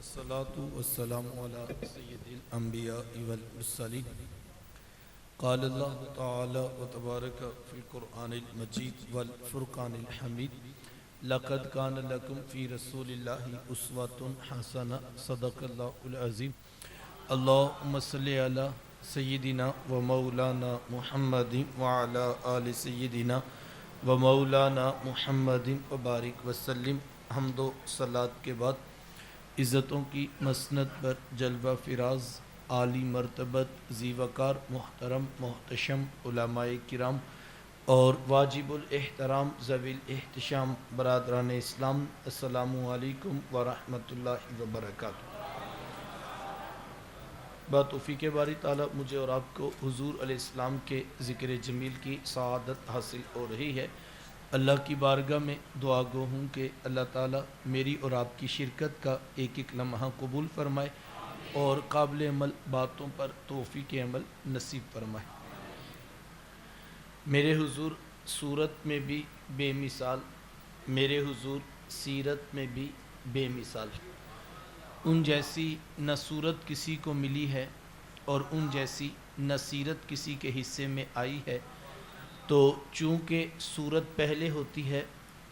والصلاة والسلام على سید الانبیاء والمرسلین قال اللہ تعالی وتبارک فی القرآن المجید والفرقان الحمید لقد کان لکم فی رسول اللہ اسوۃ حسنہ صدق اللہ العظیم اللہم صلی علی سیدنا و مولانا محمد وعلی آل سیدنا و مولانا محمد وبارک وسلم۔ حمد و صلات کے بعد عزتوں کی مسند پر جلوہ فراز عالی مرتبت ذی وقار محترم محتشم علماء کرام اور واجب الاحترام ذوی الاحتشام برادران اسلام، السلام علیکم ورحمۃ اللہ وبرکاتہ۔ بتوفیق باری تعالیٰ مجھے اور آپ کو حضور علیہ السلام کے ذکر جمیل کی سعادت حاصل ہو رہی ہے۔ اللہ کی بارگاہ میں دعا گو ہوں کہ اللہ تعالیٰ میری اور آپ کی شرکت کا ایک ایک لمحہ قبول فرمائے اور قابل عمل باتوں پر توفیق عمل نصیب فرمائے۔ میرے حضور صورت میں بھی بے مثال، میرے حضور سیرت میں بھی بے مثال، ان جیسی نہ صورت کسی کو ملی ہے اور ان جیسی نہ سیرت کسی کے حصے میں آئی ہے۔ تو چونکہ صورت پہلے ہوتی ہے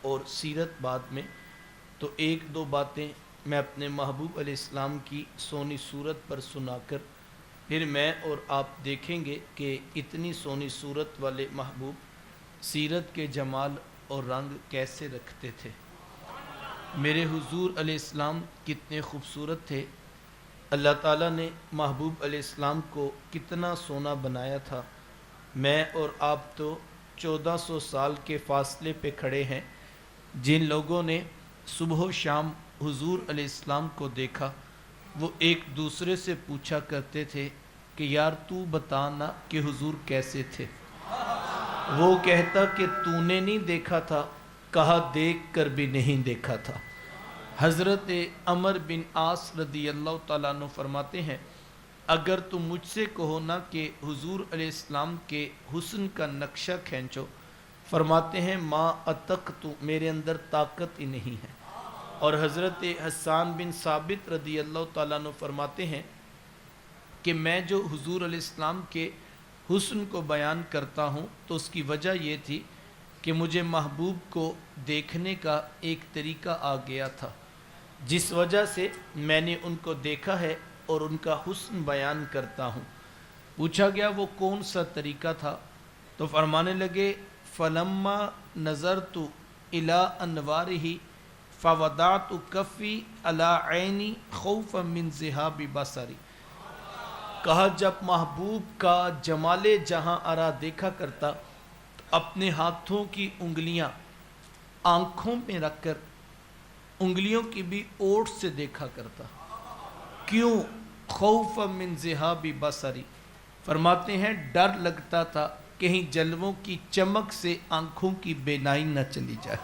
اور سیرت بعد میں، تو ایک دو باتیں میں اپنے محبوب علیہ السلام کی سونی صورت پر سنا کر پھر میں اور آپ دیکھیں گے کہ اتنی سونی صورت والے محبوب سیرت کے جمال اور رنگ کیسے رکھتے تھے۔ میرے حضور علیہ السلام کتنے خوبصورت تھے، اللہ تعالیٰ نے محبوب علیہ السلام کو کتنا سونا بنایا تھا۔ میں اور آپ تو 1400 سال کے فاصلے پہ کھڑے ہیں۔ جن لوگوں نے صبح و شام حضور علیہ السلام کو دیکھا وہ ایک دوسرے سے پوچھا کرتے تھے کہ یار تو بتانا کہ حضور کیسے تھے۔ وہ کہتا کہ تو نے نہیں دیکھا تھا، کہا دیکھ کر بھی نہیں دیکھا تھا۔ حضرت عمر بن عاص رضی اللہ تعالیٰ عنہ فرماتے ہیں اگر تم مجھ سے کہو نا کہ حضور علیہ السلام کے حسن کا نقشہ کھینچو، فرماتے ہیں ما اتق تو، میرے اندر طاقت ہی نہیں ہے۔ اور حضرت حسان بن ثابت رضی اللہ تعالیٰ عنہ فرماتے ہیں کہ میں جو حضور علیہ السلام کے حسن کو بیان کرتا ہوں تو اس کی وجہ یہ تھی کہ مجھے محبوب کو دیکھنے کا ایک طریقہ آ گیا تھا، جس وجہ سے میں نے ان کو دیکھا ہے اور ان کا حسن بیان کرتا ہوں۔ پوچھا گیا وہ کون سا طریقہ تھا، تو فرمانے لگے فلما نظرت الی انوارہ فوضعت کفی علی عینی خوفا من ذہاب بصری۔ کہا جب محبوب کا جمال جہاں آرا دیکھا کرتا تو اپنے ہاتھوں کی انگلیاں آنکھوں میں رکھ کر انگلیوں کی بھی اوٹ سے دیکھا کرتا۔ کیوں؟ خوف من ذہاب بصری، فرماتے ہیں ڈر لگتا تھا کہیں جلووں کی چمک سے آنکھوں کی بینائی نہ چلی جائے۔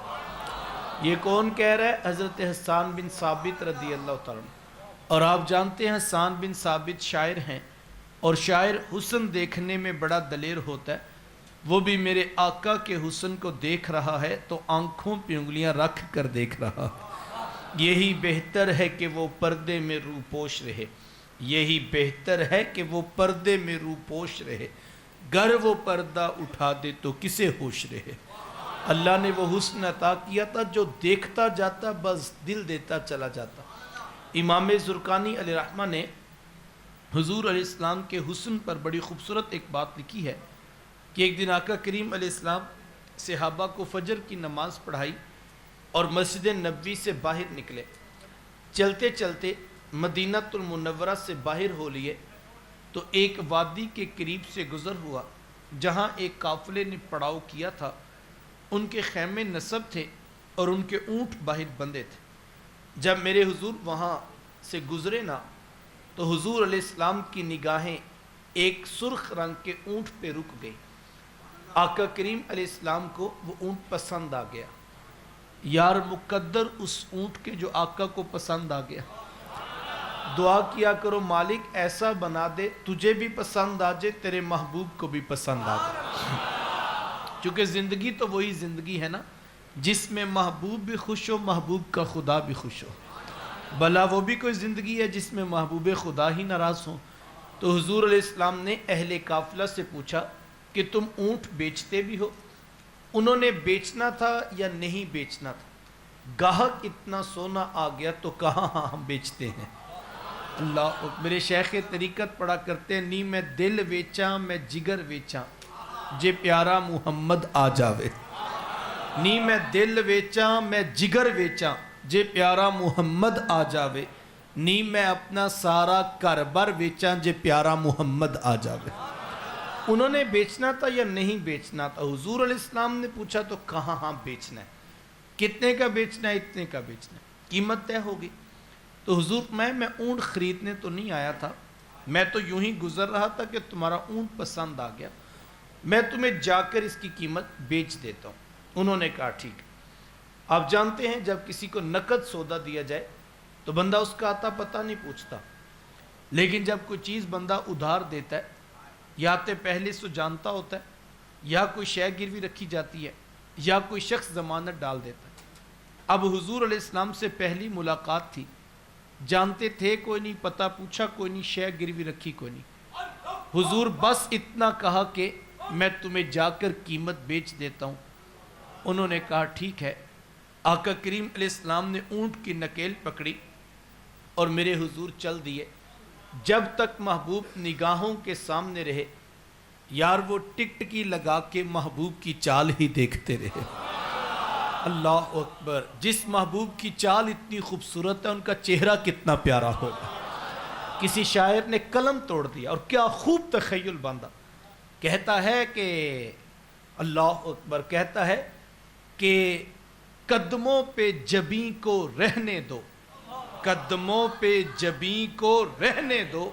یہ کون کہہ رہا ہے؟ حضرت حسان بن ثابت رضی اللہ تعالیٰ عنہ۔ اور آپ جانتے ہیں حسان بن ثابت شاعر ہیں، اور شاعر حسن دیکھنے میں بڑا دلیر ہوتا ہے۔ وہ بھی میرے آقا کے حسن کو دیکھ رہا ہے تو آنکھوں پہ انگلیاں رکھ کر دیکھ رہا ہے۔ یہی بہتر ہے کہ وہ پردے میں روپوش رہے، یہی بہتر ہے کہ وہ پردے میں روپوش رہے، گر وہ پردہ اٹھا دے تو کسے ہوش رہے۔ اللہ نے وہ حسن عطا کیا تھا جو دیکھتا جاتا بس دل دیتا چلا جاتا۔ امام زرقانی علیہ رحمہ نے حضور علیہ السلام کے حسن پر بڑی خوبصورت ایک بات لکھی ہے کہ ایک دن آقا کریم علیہ السلام صحابہ کو فجر کی نماز پڑھائی اور مسجد نبوی سے باہر نکلے۔ چلتے چلتے مدینہ المنورہ سے باہر ہو لیے تو ایک وادی کے قریب سے گزر ہوا جہاں ایک قافلے نے پڑاؤ کیا تھا۔ ان کے خیمے نصب تھے اور ان کے اونٹ باہر بندھے تھے۔ جب میرے حضور وہاں سے گزرے نا تو حضور علیہ السلام کی نگاہیں ایک سرخ رنگ کے اونٹ پہ رک گئی۔ آقا کریم علیہ السلام کو وہ اونٹ پسند آ گیا۔ یار مقدر اس اونٹ کے جو آقا کو پسند آ گیا۔ دعا کیا کرو مالک ایسا بنا دے تجھے بھی پسند آ جائے، تیرے محبوب کو بھی پسند آ جائے۔ چونکہ زندگی تو وہی زندگی ہے نا جس میں محبوب بھی خوش ہو، محبوب کا خدا بھی خوش ہو۔ بھلا وہ بھی کوئی زندگی ہے جس میں محبوب خدا ہی ناراض ہوں؟ تو حضور علیہ السلام نے اہل قافلہ سے پوچھا کہ تم اونٹ بیچتے بھی ہو؟ انہوں نے بیچنا تھا یا نہیں بیچنا تھا؟ گاہک اتنا سونا آ گیا تو کہاں ہاں ہم بیچتے ہیں۔ اللہ میرے شیخ طریقت پڑھا کرتے ہیں، نی میں دل ویچاں میں جگر ویچاں جے پیارا محمد آ جاوے۔ نی میں دل ویچاں میں جگر ویچاں جے پیارا محمد آ جاوے، نی میں اپنا سارا کاربار ویچاں جے پیارا محمد آ جاوے۔ انہوں نے بیچنا تھا یا نہیں بیچنا تھا؟ حضور علیہ السلام نے پوچھا تو کہاں ہاں بیچنا ہے۔ کتنے کا بیچنا ہے؟ اتنے کا بیچنا ہے۔ قیمت طے ہوگی۔ تو حضور میں اونٹ خریدنے تو نہیں آیا تھا، میں تو یوں ہی گزر رہا تھا کہ تمہارا اونٹ پسند آ گیا، میں تمہیں جا کر اس کی قیمت بیچ دیتا ہوں۔ انہوں نے کہا ٹھیک ہے۔ آپ جانتے ہیں جب کسی کو نقد سودا دیا جائے تو بندہ اس کا آتا پتہ نہیں پوچھتا، لیکن جب کوئی چیز بندہ ادھار دیتا ہے یا تے پہلے سے جانتا ہوتا ہے، یا کوئی شے گروی رکھی جاتی ہے، یا کوئی شخص ضمانت ڈال دیتا ہے۔ اب حضور علیہ السلام سے پہلی ملاقات تھی، جانتے تھے کوئی نہیں، پتہ پوچھا کوئی نہیں، شے گروی رکھی کوئی نہیں۔ حضور بس اتنا کہا کہ میں تمہیں جا کر قیمت بیچ دیتا ہوں۔ انہوں نے کہا ٹھیک ہے۔ آقا کریم علیہ السلام نے اونٹ کی نکیل پکڑی اور میرے حضور چل دیے۔ جب تک محبوب نگاہوں کے سامنے رہے، یار وہ ٹکٹکی لگا کے محبوب کی چال ہی دیکھتے رہے۔ اللہ اکبر، جس محبوب کی چال اتنی خوبصورت ہے ان کا چہرہ کتنا پیارا ہوگا۔ کسی شاعر نے قلم توڑ دیا اور کیا خوب تخیل باندھا، کہتا ہے کہ اللہ اکبر، کہتا ہے کہ قدموں پہ جبیں کو رہنے دو، قدموں پہ جبیں کو رہنے دو،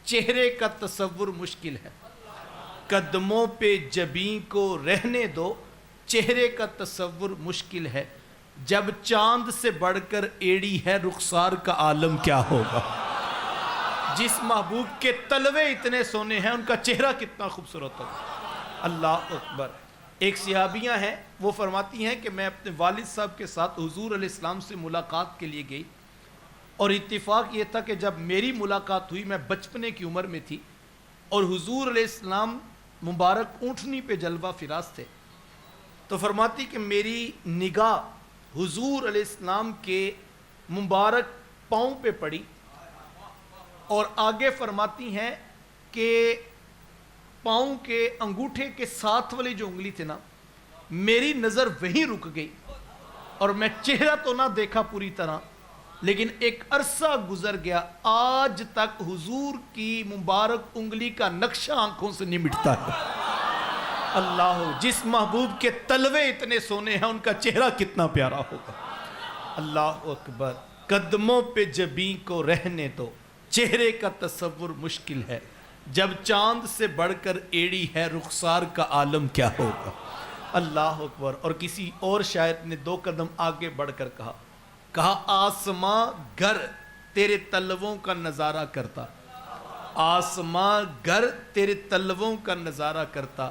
چہرے کا تصور مشکل ہے۔ قدموں پہ جبیں کو رہنے دو، چہرے کا تصور مشکل ہے، جب چاند سے بڑھ کر ایڑی ہے رخسار کا عالم کیا ہوگا۔ جس محبوب کے تلوے اتنے سونے ہیں ان کا چہرہ کتنا خوبصورت ہوگا۔ اللہ اکبر۔ ایک صحابیاں ہیں، وہ فرماتی ہیں کہ میں اپنے والد صاحب کے ساتھ حضور علیہ السلام سے ملاقات کے لیے گئی، اور اتفاق یہ تھا کہ جب میری ملاقات ہوئی میں بچپنے کی عمر میں تھی، اور حضور علیہ السلام مبارک اونٹنی پہ جلوہ فراز تھے۔ تو فرماتی کہ میری نگاہ حضور علیہ السلام کے مبارک پاؤں پہ پڑی، اور آگے فرماتی ہیں کہ پاؤں کے انگوٹھے کے ساتھ والی جو انگلی تھی نا، میری نظر وہیں رک گئی، اور میں چہرہ تو نہ دیکھا پوری طرح، لیکن ایک عرصہ گزر گیا، آج تک حضور کی مبارک انگلی کا نقشہ آنکھوں سے نہیں مٹتا ہے۔ اللہ، جس محبوب کے تلوے اتنے سونے ہیں ان کا چہرہ کتنا پیارا ہوگا۔ اللہ اکبر۔ قدموں پہ جبیں کو رہنے دو، چہرے کا تصور مشکل ہے، جب چاند سے بڑھ کر ایڑی ہے رخسار کا عالم کیا ہوگا۔ اللہ اکبر۔ اور کسی اور شاعر نے 2 قدم آگے بڑھ کر کہا آسماں گر تیرے تلووں کا نظارہ کرتا، آسماں گر تیرے تلووں کا نظارہ کرتا،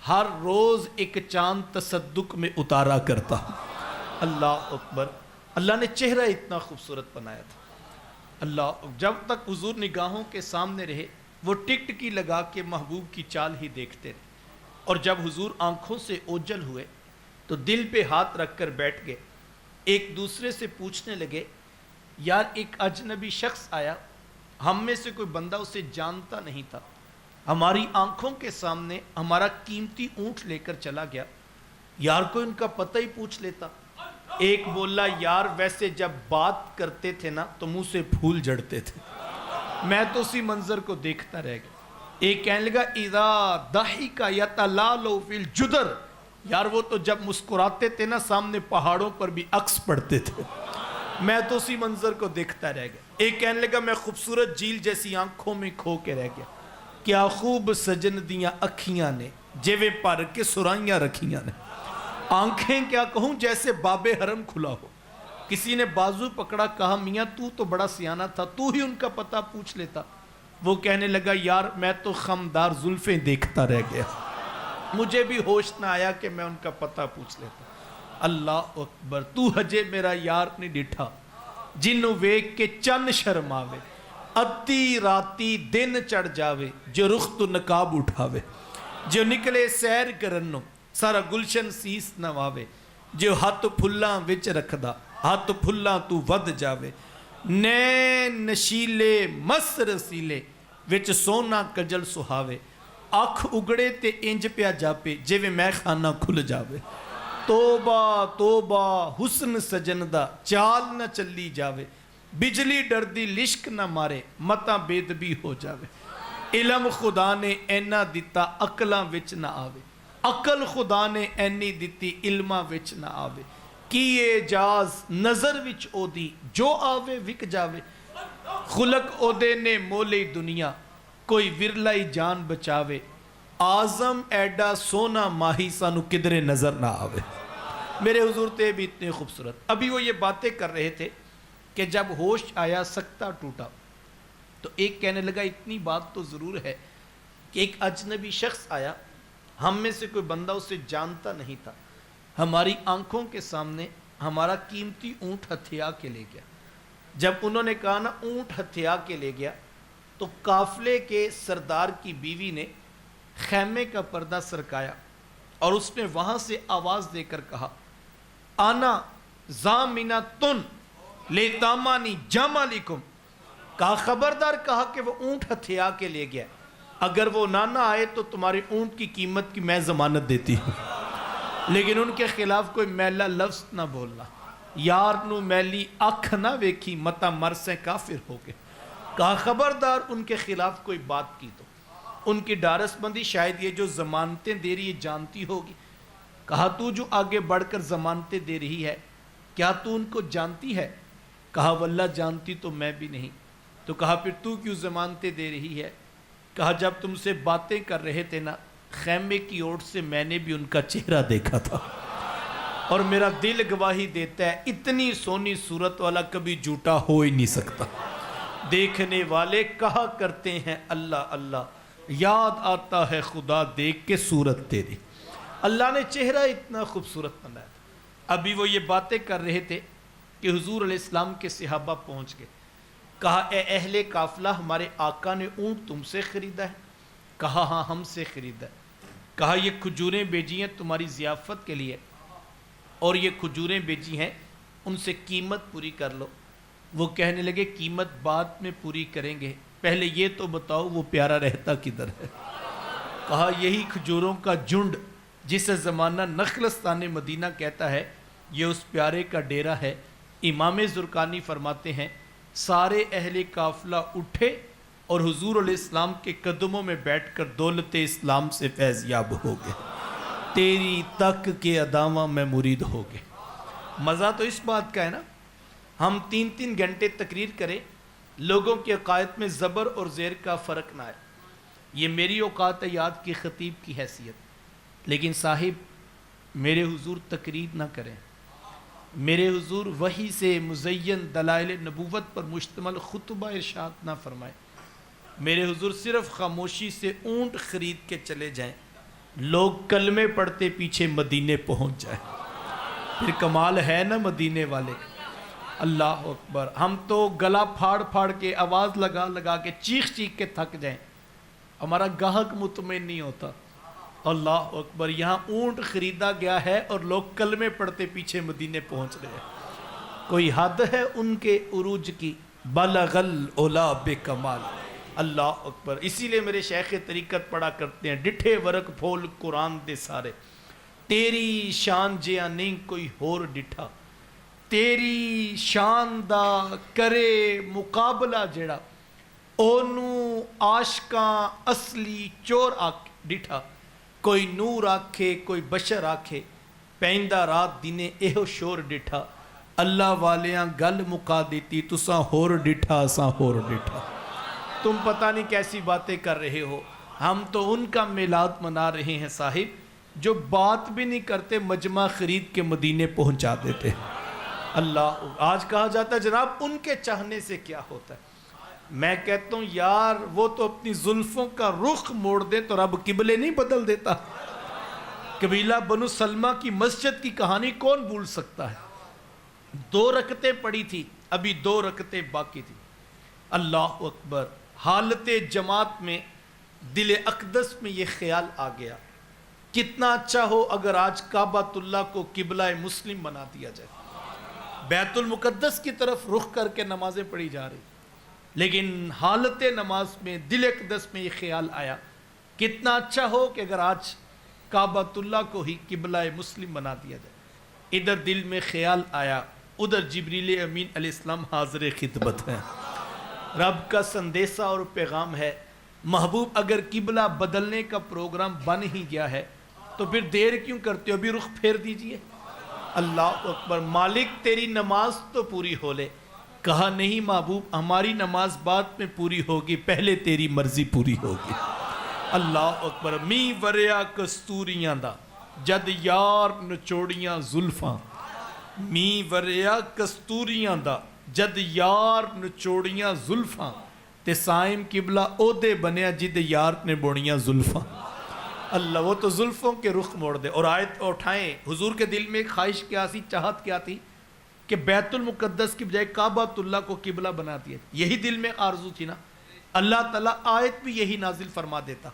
ہر روز ایک چاند تصدق میں اتارا کرتا۔ اللہ اکبر۔ اللہ نے چہرہ اتنا خوبصورت بنایا تھا۔ اللہ، جب تک حضور نگاہوں کے سامنے رہے وہ ٹکٹکی لگا کے محبوب کی چال ہی دیکھتے رہے، اور جب حضور آنکھوں سے اوجھل ہوئے تو دل پہ ہاتھ رکھ کر بیٹھ گئے۔ ایک دوسرے سے پوچھنے لگے، یار ایک اجنبی شخص آیا، ہم میں سے کوئی بندہ اسے جانتا نہیں تھا، ہماری آنکھوں کے سامنے ہمارا قیمتی اونٹ لے کر چلا گیا، یار کوئی ان کا پتہ ہی پوچھ لیتا۔ ایک بولا، یار ویسے جب بات کرتے تھے نا تو منہ سے پھول جھڑتے تھے، میں تو اسی منظر کو دیکھتا رہ گیا۔ ایک کہنے لگا، اذا ضحک یتلال فی الجدر، یار وہ تو جب مسکراتے تھے نا سامنے پہاڑوں پر بھی عکس پڑتے تھے، میں تو اسی منظر کو دیکھتا رہ گیا۔ ایک کہنے لگا، میں خوبصورت جھیل جیسی آنکھوں میں کھو کے رہ گیا، کیا خوب سجن دیاں اکھیاں نے جیویں پر کے سرائیاں رکھیاں نے، آنکھیں کیا کہوں جیسے باب حرم کھلا ہو۔ کسی نے بازو پکڑا، کہا میاں تو بڑا سیانہ تھا، تو ہی ان کا پتہ پوچھ لیتا۔ وہ کہنے لگا، یار میں تو خمدار زلفیں دیکھتا رہ گیا، مجھے بھی ہوش نہ آیا کہ میں ان کا پتہ پوچھ لیتا۔ اللہ اکبر۔ تو ہجے میرا یار نہیں ڈٹھا، جنوں ویکھ کے چن شرماوے، ادھی راتی دن چڑھ جاوے، جو رخ تو نقاب اٹھاوے، جو نکلے سیر کرنوں سارا گلشن سیس نواوے، جو ہاتھ پھلاں وچ رکھدا ہاتھ پھلاں تو ود جاوے، نین نشیلے مس رسیلے وچ سونا کجل سہاوے، آنکھ اگڑے تے انج پیا جاپے جویں میں خانہ کھل جاوے، توبہ توبہ حسن سجن دا چال نہ چلی جاوے، بجلی ڈردی لشک نہ مارے متا بےدبی ہو جاوے، علم خدا نے اینا دیتا عقلاں وچ نہ آوے، عقل خدا نے اینی دیتی علماں وچ نہ آوے، کیے جاز نظر وچ او دی جو آوے وک جاوے، خلق او دے نے مولی دنیا کوئی ورلائی جان بچاوے، آزم ایڈا سونا ماہی سانو کدرے نظر نہ آوے۔ میرے حضور تھے بھی اتنے خوبصورت، ابھی وہ یہ باتیں کر رہے تھے کہ جب ہوش آیا سکتہ ٹوٹا تو ایک کہنے لگا اتنی بات تو ضرور ہے کہ ایک اجنبی شخص آیا، ہم میں سے کوئی بندہ اسے جانتا نہیں تھا، ہماری آنکھوں کے سامنے ہمارا قیمتی اونٹ ہتھیا کے لے گیا۔ جب انہوں نے کہا نا اونٹ ہتھیا کے لے گیا تو قافلے کے سردار کی بیوی نے خیمے کا پردہ سرکایا اور اس نے وہاں سے آواز دے کر کہا، آنا زامنتن لیتامانی جمالکم، کہا خبردار، کہا کہ وہ اونٹ ہتھیا کے لے گیا، اگر وہ نہ آئے تو تمہارے اونٹ کی قیمت کی میں ضمانت دیتی ہوں، لیکن ان کے خلاف کوئی میلا لفظ نہ بولنا، یار نو میلی اکھ نہ ویکھی متا مرسیں کافر ہو گئے، کہا خبردار ان کے خلاف کوئی بات کی تو ان کی ڈارس بندی شاید یہ جو ضمانتیں دے رہی ہے جانتی ہوگی، کہا تو جو آگے بڑھ کر ضمانتیں دے رہی ہے کیا تو ان کو جانتی ہے؟ کہا واللہ جانتی تو میں بھی نہیں، تو کہا پھر تو کیوں ضمانتیں دے رہی ہے؟ کہا جب تم سے باتیں کر رہے تھے نا خیمے کی اوٹ سے میں نے بھی ان کا چہرہ دیکھا تھا اور میرا دل گواہی دیتا ہے اتنی سونی صورت والا کبھی جھوٹا ہو ہی نہیں سکتا، دیکھنے والے کہا کرتے ہیں اللہ اللہ، یاد آتا ہے خدا دیکھ کے صورت تیری، اللہ نے چہرہ اتنا خوبصورت بنایا تھا۔ ابھی وہ یہ باتیں کر رہے تھے کہ حضور علیہ السلام کے صحابہ پہنچ گئے، کہا اے اہل قافلہ ہمارے آقا نے اونٹ تم سے خریدا ہے؟ کہا ہاں ہم سے خریدا ہے۔ کہا یہ کھجوریں بیجی ہیں تمہاری ضیافت کے لیے اور یہ کھجوریں بیجی ہیں ان سے قیمت پوری کر لو۔ وہ کہنے لگے قیمت بعد میں پوری کریں گے، پہلے یہ تو بتاؤ وہ پیارا رہتا کدھر ہے؟ کہا یہی کھجوروں کا جھنڈ جسے زمانہ نخلستان مدینہ کہتا ہے یہ اس پیارے کا ڈیرہ ہے۔ امام زرقانی فرماتے ہیں سارے اہل قافلہ اٹھے اور حضور علیہ السلام کے قدموں میں بیٹھ کر دولت اسلام سے فیض یاب ہو گئے، تیری تک کے اداواں میں مرید ہو گئے۔ مزہ تو اس بات کا ہے نا، ہم 3 گھنٹے تقریر کریں، لوگوں کے عقائد میں زبر اور زیر کا فرق نہ ہے، یہ میری اوقات ہے یاد کی خطیب کی حیثیت، لیکن صاحب میرے حضور تقریر نہ کریں، میرے حضور وحی سے مزین دلائل نبوت پر مشتمل خطبہ ارشاد نہ فرمائے، میرے حضور صرف خاموشی سے اونٹ خرید کے چلے جائیں، لوگ کلمے پڑھتے پیچھے مدینے پہنچ جائیں، پھر کمال ہے نا مدینے والے۔ اللہ اکبر، ہم تو گلا پھاڑ پھاڑ کے آواز لگا لگا کے چیخ چیخ کے تھک جائیں، ہمارا گاہک مطمئن نہیں ہوتا۔ اللہ اکبر، یہاں اونٹ خریدا گیا ہے اور لوگ کلمے پڑھتے پیچھے مدینے پہنچ رہے ہیں، کوئی حد ہے ان کے عروج کی، بلغ العلا بکمال۔ اللہ اکبر، اسی لیے میرے شیخ طریقت پڑھا کرتے ہیں ڈٹھے ورق پھول قرآن دے سارے، تیری شان جیا نہیں کوئی ہور ڈٹھا، تیری شان دا کرے مقابلہ جڑا، اونوں عاشقاں اصلی چور ڈٹھا، کوئی نور آکھے کوئی بشر آکھے، پیندہ رات دینے ایہو شور ڈٹھا، اللہ والیاں گل مکا دیتی تساں ہور ڈٹھا اساں ہور ڈٹھا۔ تم پتہ نہیں کیسی باتیں کر رہے ہو، ہم تو ان کا میلاد منا رہے ہیں صاحب جو بات بھی نہیں کرتے مجمع خرید کے مدینے پہنچا دیتے۔ اللہ، آج کہا جاتا ہے جناب ان کے چاہنے سے کیا ہوتا ہے، میں کہتا ہوں یار وہ تو اپنی زلفوں کا رخ موڑ دے تو رب قبلے نہیں بدل دیتا۔ قبیلہ بنو سلمہ کی مسجد کی کہانی کون بھول سکتا ہے؟ 2 رکعتیں پڑھی تھی، ابھی 2 رکعتیں باقی تھی. اللہ اکبر. حالت جماعت میں دل اقدس میں یہ خیال آ گیا کتنا اچھا ہو اگر آج کعبۃ اللہ کو قبلہ مسلم بنا دیا جائے. بیت المقدس کی طرف رخ کر کے نمازیں پڑھی جا رہی, لیکن حالت نماز میں دل اقدس میں یہ خیال آیا کتنا اچھا ہو کہ اگر آج کعبۃ اللہ کو ہی قبلہ مسلم بنا دیا جائے. ادھر دل میں خیال آیا, ادھر جبریل امین علیہ السلام حاضر خدمت ہیں. رب کا سندیسہ اور پیغام ہے, محبوب اگر قبلہ بدلنے کا پروگرام بن ہی گیا ہے تو پھر دیر کیوں کرتے ہو, ابھی رخ پھیر دیجئے. اللہ اکبر. مالک تیری نماز تو پوری ہو لے. کہا نہیں محبوب ہماری نماز بعد میں پوری ہوگی, پہلے تیری مرضی پوری ہوگی. اللہ اکبر. می وریا کستوریاں دا جد یار نچوڑیاں زلفاں, می وریا کستوریاں دا جد یار نچوڑیاں زلفاں, تے سائم قبلہ عہدے بنیا جد یار نے بوڑیاں زلفاں. اللہ وہ تو زلفوں کے رخ موڑ دے. اور آیت اٹھائیں, حضور کے دل میں ایک خواہش کیا تھی, چاہت کیا تھی کہ بیت المقدس کی بجائے کعبۃ اللہ کو قبلہ بنا دیا. یہی دل میں آرزو تھی نا. اللہ تعالیٰ آیت بھی یہی نازل فرما دیتا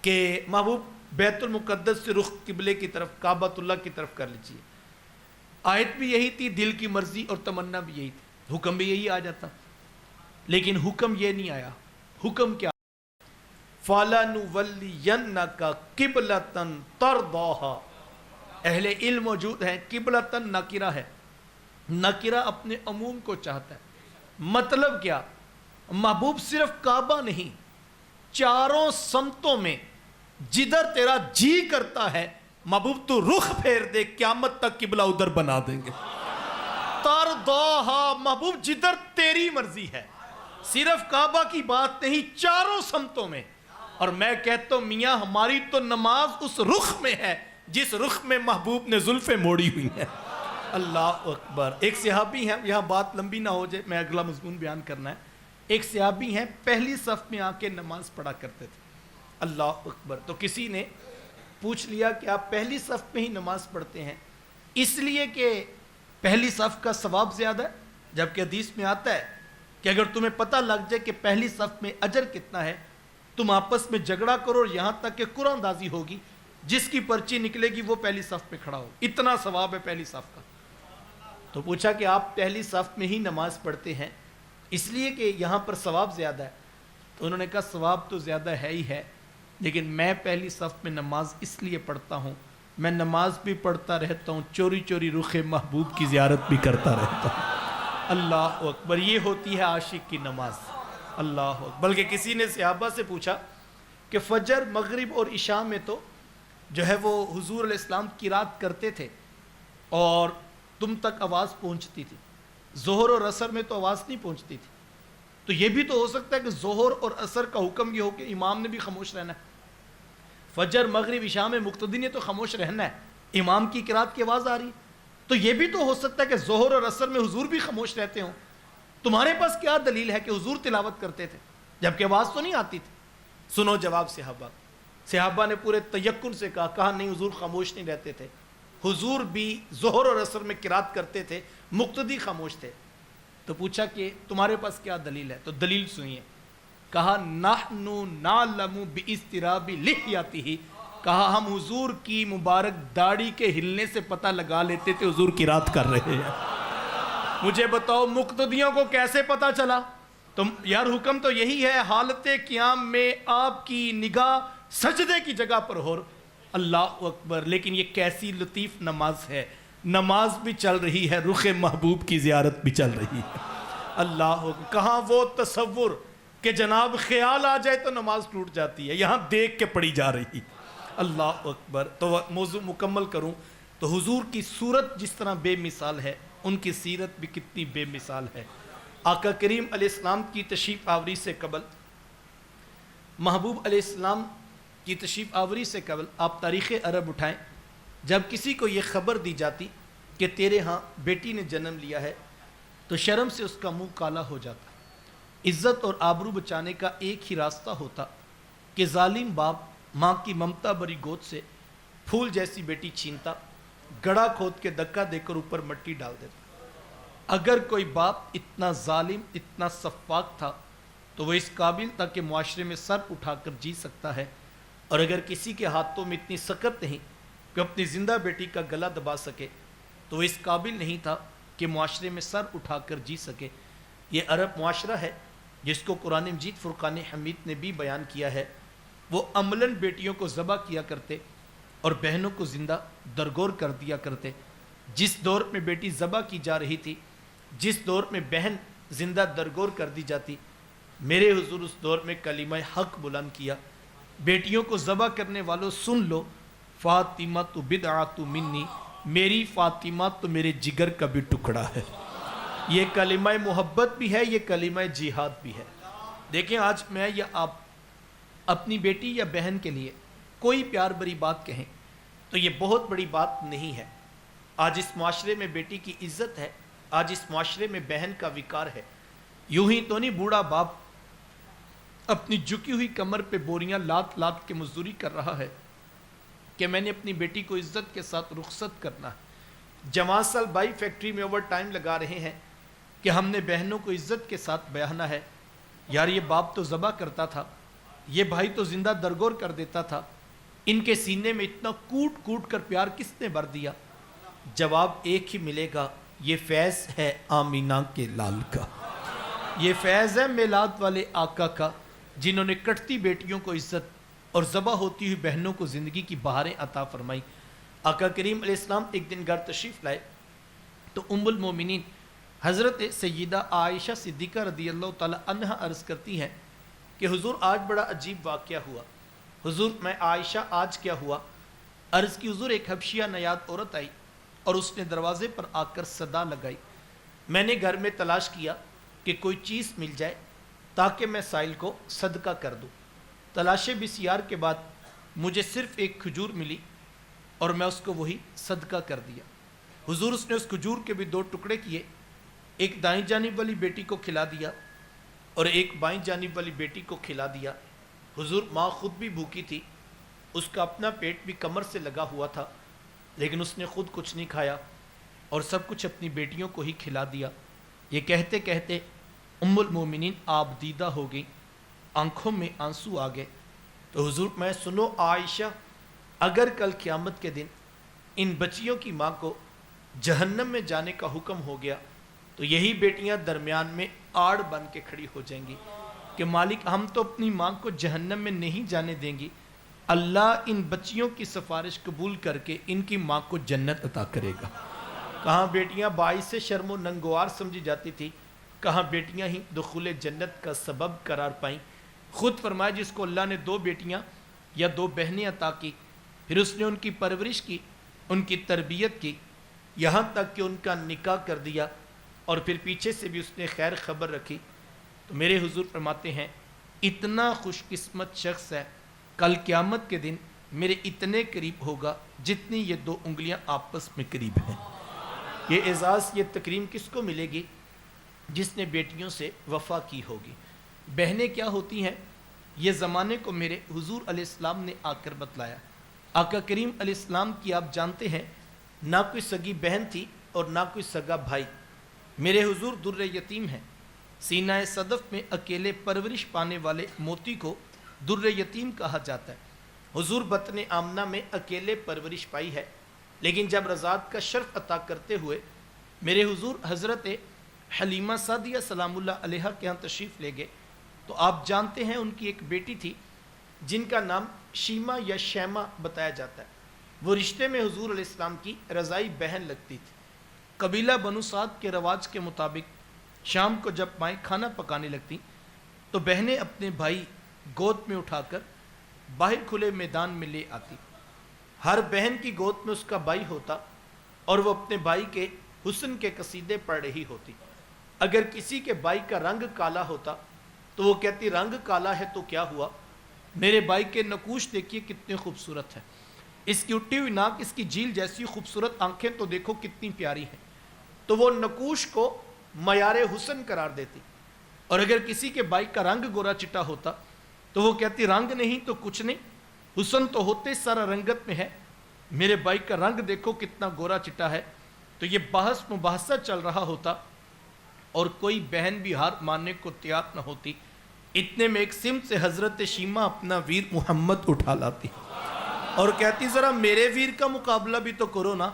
کہ محبوب بیت المقدس سے رخ قبلے کی طرف, کعبۃ اللہ کی طرف کر لیجیے. آیت بھی یہی تھی, دل کی مرضی اور تمنا بھی یہی تھی, حکم بھی یہی آ جاتا. لیکن حکم یہ نہیں آیا. حکم کیا؟ فَلَنُوَلِّيَنَّكَ قِبْلَةً تَرْضَاهَا. اہل علم موجود ہیں, قبلتاً نکرہ ہے. نکرہ اپنے عموم کو چاہتا ہے. مطلب کیا؟ محبوب صرف کعبہ نہیں, چاروں سمتوں میں جدھر تیرا جی کرتا ہے محبوب تو رخ پھیر دے, قیامت تک قبلہ ادھر بنا دیں گے. ترضاها محبوب جدھر تیری مرضی ہے. صرف کعبہ کی بات نہیں, چاروں سمتوں میں. اور میں کہتا ہوں میاں ہماری تو نماز اس رخ میں ہے جس رخ میں محبوب نے زلفیں موڑی ہوئی ہیں. اللہ اکبر. ایک صحابی ہیں, یہاں بات لمبی نہ ہو جائے, میں اگلا مضمون بیان کرنا ہے. ایک صحابی ہیں, پہلی صف میں آ کے نماز پڑھا کرتے تھے. اللہ اکبر. تو کسی نے پوچھ لیا کہ آپ پہلی صف میں ہی نماز پڑھتے ہیں اس لیے کہ پہلی صف کا ثواب زیادہ ہے, جبکہ حدیث میں آتا ہے کہ اگر تمہیں پتہ لگ جائے کہ پہلی صف میں اجر کتنا ہے, تم آپس میں جھگڑا کرو اور یہاں تک کہ قرآن اندازی ہوگی, جس کی پرچی نکلے گی وہ پہلی صف پہ کھڑا ہو, اتنا ثواب ہے پہلی صف کا. تو پوچھا کہ آپ پہلی صف میں ہی نماز پڑھتے ہیں اس لیے کہ یہاں پر ثواب زیادہ ہے. تو انہوں نے کہا ثواب تو زیادہ ہے ہی ہے, لیکن میں پہلی صف میں نماز اس لیے پڑھتا ہوں, میں نماز بھی پڑھتا رہتا ہوں, چوری چوری رخ محبوب کی زیارت بھی کرتا رہتا ہوں. اللہ اکبر. یہ ہوتی ہے عاشق کی نماز. اللہ اکبر. بلکہ کسی نے صحابہ سے پوچھا کہ فجر مغرب اور عشاء میں تو جو ہے وہ حضور علیہ السلام قرات کرتے تھے اور تم تک آواز پہنچتی تھی, ظہر اور عصر میں تو آواز نہیں پہنچتی تھی. تو یہ بھی تو ہو سکتا ہے کہ ظہر اور عصر کا حکم یہ ہو کہ امام نے بھی خاموش رہنا ہے. فجر مغرب عشاء میں مقتدی نے تو خاموش رہنا ہے, امام کی قرات کی آواز آ رہی, تو یہ بھی تو ہو سکتا ہے کہ ظہر اور عصر میں حضور بھی خاموش رہتے ہوں. تمہارے پاس کیا دلیل ہے کہ حضور تلاوت کرتے تھے جبکہ آواز تو نہیں آتی تھی؟ سنو جواب صحابہ نے پورے تیقن سے کہا نہیں حضور خاموش نہیں رہتے تھے, حضور بھی ظہر اور عصر میں قرات کرتے تھے, مقتدی خاموش تھے. تو پوچھا کہ تمہارے پاس کیا دلیل ہے؟ تو دلیل سنیے. کہا نحن نعلم باضطراب لحیتہ, کہا ہم حضور کی مبارک داڑھی کے ہلنے سے پتہ لگا لیتے تھے حضور قرات کر رہے ہیں. مجھے بتاؤ مقتدیوں کو کیسے پتہ چلا؟ تو یار حکم تو یہی ہے, حالت قیام میں آپ کی نگاہ سجدے کی جگہ پر ہو. اللہ اکبر. لیکن یہ کیسی لطیف نماز ہے, نماز بھی چل رہی ہے, رخ محبوب کی زیارت بھی چل رہی ہے. اللہ اکبر. کہاں وہ تصور کہ جناب خیال آ جائے تو نماز ٹوٹ جاتی ہے, یہاں دیکھ کے پڑھی جا رہی. اللہ اکبر. تو موضوع مکمل کروں تو حضور کی صورت جس طرح بے مثال ہے, ان کی سیرت بھی کتنی بے مثال ہے. آقا کریم علیہ السلام کی تشریف آوری سے قبل, محبوب علیہ السلام کی تشریف آوری سے قبل آپ تاریخ عرب اٹھائیں, جب کسی کو یہ خبر دی جاتی کہ تیرے ہاں بیٹی نے جنم لیا ہے تو شرم سے اس کا منہ کالا ہو جاتا. عزت اور آبرو بچانے کا ایک ہی راستہ ہوتا کہ ظالم باپ ماں کی ممتا بری گود سے پھول جیسی بیٹی چھینتا, گڑھا کھود کے دھکا دے کر اوپر مٹی ڈال دیتا. اگر کوئی باپ اتنا ظالم اتنا سفاک تھا تو وہ اس قابل تھا کہ معاشرے میں سر اٹھا کر جی سکتا ہے، اور اگر کسی کے ہاتھوں میں اتنی سکت نہیں کہ اپنی زندہ بیٹی کا گلا دبا سکے تو وہ اس قابل نہیں تھا کہ معاشرے میں سر اٹھا کر جی سکے۔ یہ عرب معاشرہ ہے جس کو قرآن مجید فرقان حمید نے بھی بیان کیا ہے۔ وہ عملاً بیٹیوں کو ذبح کیا کرتے اور بہنوں کو زندہ درگور کر دیا کرتے۔ جس دور میں بیٹی ذبح کی جا رہی تھی، جس دور میں بہن زندہ درگور کر دی جاتی، میرے حضور اس دور میں کلمہ حق بلند کیا، بیٹیوں کو ذبح کرنے والوں سن لو، فاطمہ تو بدعۃ منی، میری فاطمہ تو میرے جگر کا بھی ٹکڑا ہے۔ یہ کلمہ محبت بھی ہے، یہ کلمہ جہاد بھی ہے۔ دیکھیں آج میں یا آپ اپنی بیٹی یا بہن کے لیے کوئی پیار بری بات کہیں تو یہ بہت بڑی بات نہیں ہے۔ آج اس معاشرے میں بیٹی کی عزت ہے، آج اس معاشرے میں بہن کا وقار ہے۔ یوں ہی تو نہیں بوڑھا باپ اپنی جھکی ہوئی کمر پہ بوریاں لات لات کے مزدوری کر رہا ہے کہ میں نے اپنی بیٹی کو عزت کے ساتھ رخصت کرنا ہے۔ جوان سال بھائی فیکٹری میں اوور ٹائم لگا رہے ہیں کہ ہم نے بہنوں کو عزت کے ساتھ بیانا ہے۔ یار یہ باپ تو ذبح کرتا تھا، یہ بھائی تو زندہ درگور کر دیتا تھا، ان کے سینے میں اتنا کوٹ کوٹ کر پیار کس نے بھر دیا؟ جواب ایک ہی ملے گا، یہ فیض ہے آمینہ کے لال کا، یہ فیض ہے میلاد والے آقا کا، جنہوں نے کٹتی بیٹیوں کو عزت اور ذبح ہوتی ہوئی بہنوں کو زندگی کی بہاریں عطا فرمائی۔ آقا کریم علیہ السلام ایک دن گھر تشریف لائے تو ام المومنین حضرت سیدہ عائشہ صدیقہ رضی اللہ تعالی عنہ عرض کرتی ہیں کہ حضور آج بڑا عجیب واقعہ ہوا۔ حضور میں عائشہ آج کیا ہوا؟ عرض کی حضور ایک حبشیہ نیاد عورت آئی اور اس نے دروازے پر آ کر صدا لگائی۔ میں نے گھر میں تلاش کیا کہ کوئی چیز مل جائے تاکہ میں سائل کو صدقہ کر دوں۔ تلاش بسیار کے بعد مجھے صرف ایک کھجور ملی اور میں اس کو وہی صدقہ کر دیا۔ حضور اس نے اس کھجور کے بھی 2 ٹکڑے کیے، ایک دائیں جانب والی بیٹی کو کھلا دیا اور ایک بائیں جانب والی بیٹی کو کھلا دیا۔ حضور ماں خود بھی بھوکی تھی، اس کا اپنا پیٹ بھی کمر سے لگا ہوا تھا، لیکن اس نے خود کچھ نہیں کھایا اور سب کچھ اپنی بیٹیوں کو ہی کھلا دیا۔ یہ کہتے کہتے ام المومنین آپ دیدہ ہو گئی، آنکھوں میں آنسو آ گئے۔ تو حضور میں سنو عائشہ، اگر کل قیامت کے دن ان بچیوں کی ماں کو جہنم میں جانے کا حکم ہو گیا تو یہی بیٹیاں درمیان میں آڑ بن کے کھڑی ہو جائیں گی کہ مالک ہم تو اپنی ماں کو جہنم میں نہیں جانے دیں گی، اللہ ان بچیوں کی سفارش قبول کر کے ان کی ماں کو جنت عطا کرے گا۔ کہاں بیٹیاں باعث شرم و ننگوار سمجھی جاتی تھی، کہاں بیٹیاں ہی دخول جنت کا سبب قرار پائیں۔ خود فرمایا جس کو اللہ نے 2 بیٹیاں یا 2 بہنیں عطا کی، پھر اس نے ان کی پرورش کی، ان کی تربیت کی، یہاں تک کہ ان کا نکاح کر دیا اور پھر پیچھے سے بھی اس نے خیر خبر رکھی، تو میرے حضور فرماتے ہیں اتنا خوش قسمت شخص ہے کل قیامت کے دن میرے اتنے قریب ہوگا جتنی یہ 2 انگلیاں آپس میں قریب ہیں۔ یہ اعزاز یہ تکریم کس کو ملے گی؟ جس نے بیٹیوں سے وفا کی ہوگی۔ بہنیں کیا ہوتی ہیں یہ زمانے کو میرے حضور علیہ السلام نے آ کر بتلایا۔ آقا کریم علیہ السلام کی آپ جانتے ہیں نہ کوئی سگی بہن تھی اور نہ کوئی سگا بھائی۔ میرے حضور در یتیم ہیں، سینہ صدف میں اکیلے پرورش پانے والے موتی کو در یتیم کہا جاتا ہے۔ حضور بطن آمنہ میں اکیلے پرورش پائی ہے، لیکن جب رضاعت کا شرف عطا کرتے ہوئے میرے حضور حضرت حلیمہ سعدیہ سلام اللہ علیہ کے ہاں تشریف لے گئے تو آپ جانتے ہیں ان کی ایک بیٹی تھی جن کا نام شیمہ یا شیمہ بتایا جاتا ہے۔ وہ رشتے میں حضور علیہ السلام کی رضائی بہن لگتی تھی۔ قبیلہ بنو سعد کے رواج کے مطابق شام کو جب مائیں کھانا پکانے لگتی تو بہنیں اپنے بھائی گود میں اٹھا کر باہر کھلے میدان میں لے آتی۔ ہر بہن کی گود میں اس کا بھائی ہوتا اور وہ اپنے بھائی کے حسن کے قصیدے پڑھ رہی ہوتی۔ اگر کسی کے بھائی کا رنگ کالا ہوتا تو وہ کہتی رنگ کالا ہے تو کیا ہوا، میرے بھائی کے نقوش دیکھیے کتنے خوبصورت ہیں، اس کی اٹھی ہوئی ناک، اس کی جھیل جیسی خوبصورت آنکھیں تو دیکھو کتنی پیاری ہیں۔ تو وہ نقوش کو معیار حسن قرار دیتی۔ اور اگر کسی کے بھائی کا رنگ گورا چٹا ہوتا تو وہ کہتی رنگ نہیں تو کچھ نہیں، حسن تو ہوتے سارا رنگت میں ہے، میرے بھائی کا رنگ دیکھو کتنا گورا چٹا ہے۔ تو یہ بحث مباحثہ چل رہا ہوتا اور کوئی بہن بھی ہار ماننے کو تیار نہ ہوتی۔ اتنے میں ایک سمت سے حضرت شیمہ اپنا ویر محمد اٹھا لاتی اور کہتی ذرا میرے ویر کا مقابلہ بھی تو کرو نا۔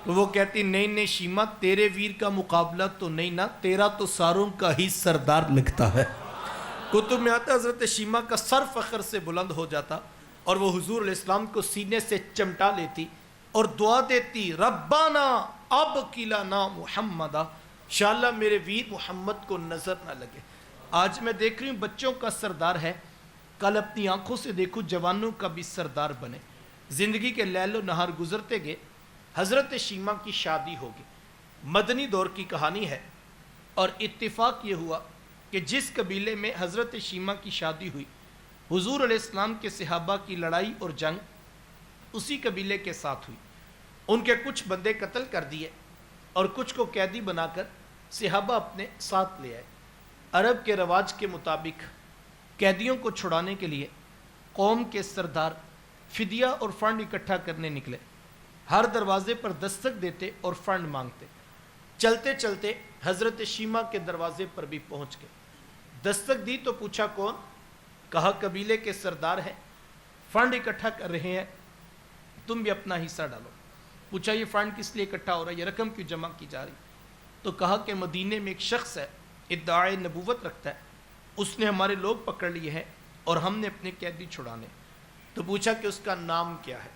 تو وہ کہتی نہیں نہیں شیمہ، تیرے ویر کا مقابلہ تو نہیں نا، تیرا تو ساروں کا ہی سردار لگتا ہے۔ کتب میں آتا حضرت شیمہ کا سر فخر سے بلند ہو جاتا اور وہ حضور علیہ السلام کو سینے سے چمٹا لیتی اور دعا دیتی، ربنا اب کلنا محمدہ، انشاءاللہ میرے ویر محمد کو نظر نہ لگے۔ آج میں دیکھ رہی ہوں بچوں کا سردار ہے، کل اپنی آنکھوں سے دیکھو جوانوں کا بھی سردار بنے۔ زندگی کے لیل و نہار گزرتے گئے، حضرت شیمہ کی شادی ہوگی۔ مدنی دور کی کہانی ہے اور اتفاق یہ ہوا کہ جس قبیلے میں حضرت شیمہ کی شادی ہوئی، حضور علیہ السلام کے صحابہ کی لڑائی اور جنگ اسی قبیلے کے ساتھ ہوئی۔ ان کے کچھ بندے قتل کر دیے اور کچھ کو قیدی بنا کر صحابہ اپنے ساتھ لے آئے۔ عرب کے رواج کے مطابق قیدیوں کو چھڑانے کے لیے قوم کے سردار فدیہ اور فنڈ اکٹھا کرنے نکلے۔ ہر دروازے پر دستک دیتے اور فنڈ مانگتے۔ چلتے چلتے حضرت شیمہ کے دروازے پر بھی پہنچ گئے۔ دستک دی تو پوچھا کون؟ کہا قبیلے کے سردار ہیں، فنڈ اکٹھا کر رہے ہیں، تم بھی اپنا حصہ ڈالو۔ پوچھا یہ فنڈ کس لیے اکٹھا ہو رہا ہے، یہ رقم کیوں جمع کی جا رہی؟ تو کہا کہ مدینے میں ایک شخص ہے، ادعائے نبوت رکھتا ہے، اس نے ہمارے لوگ پکڑ لیے ہیں اور ہم نے اپنے قیدی چھڑانے۔ تو پوچھا کہ اس کا نام کیا ہے؟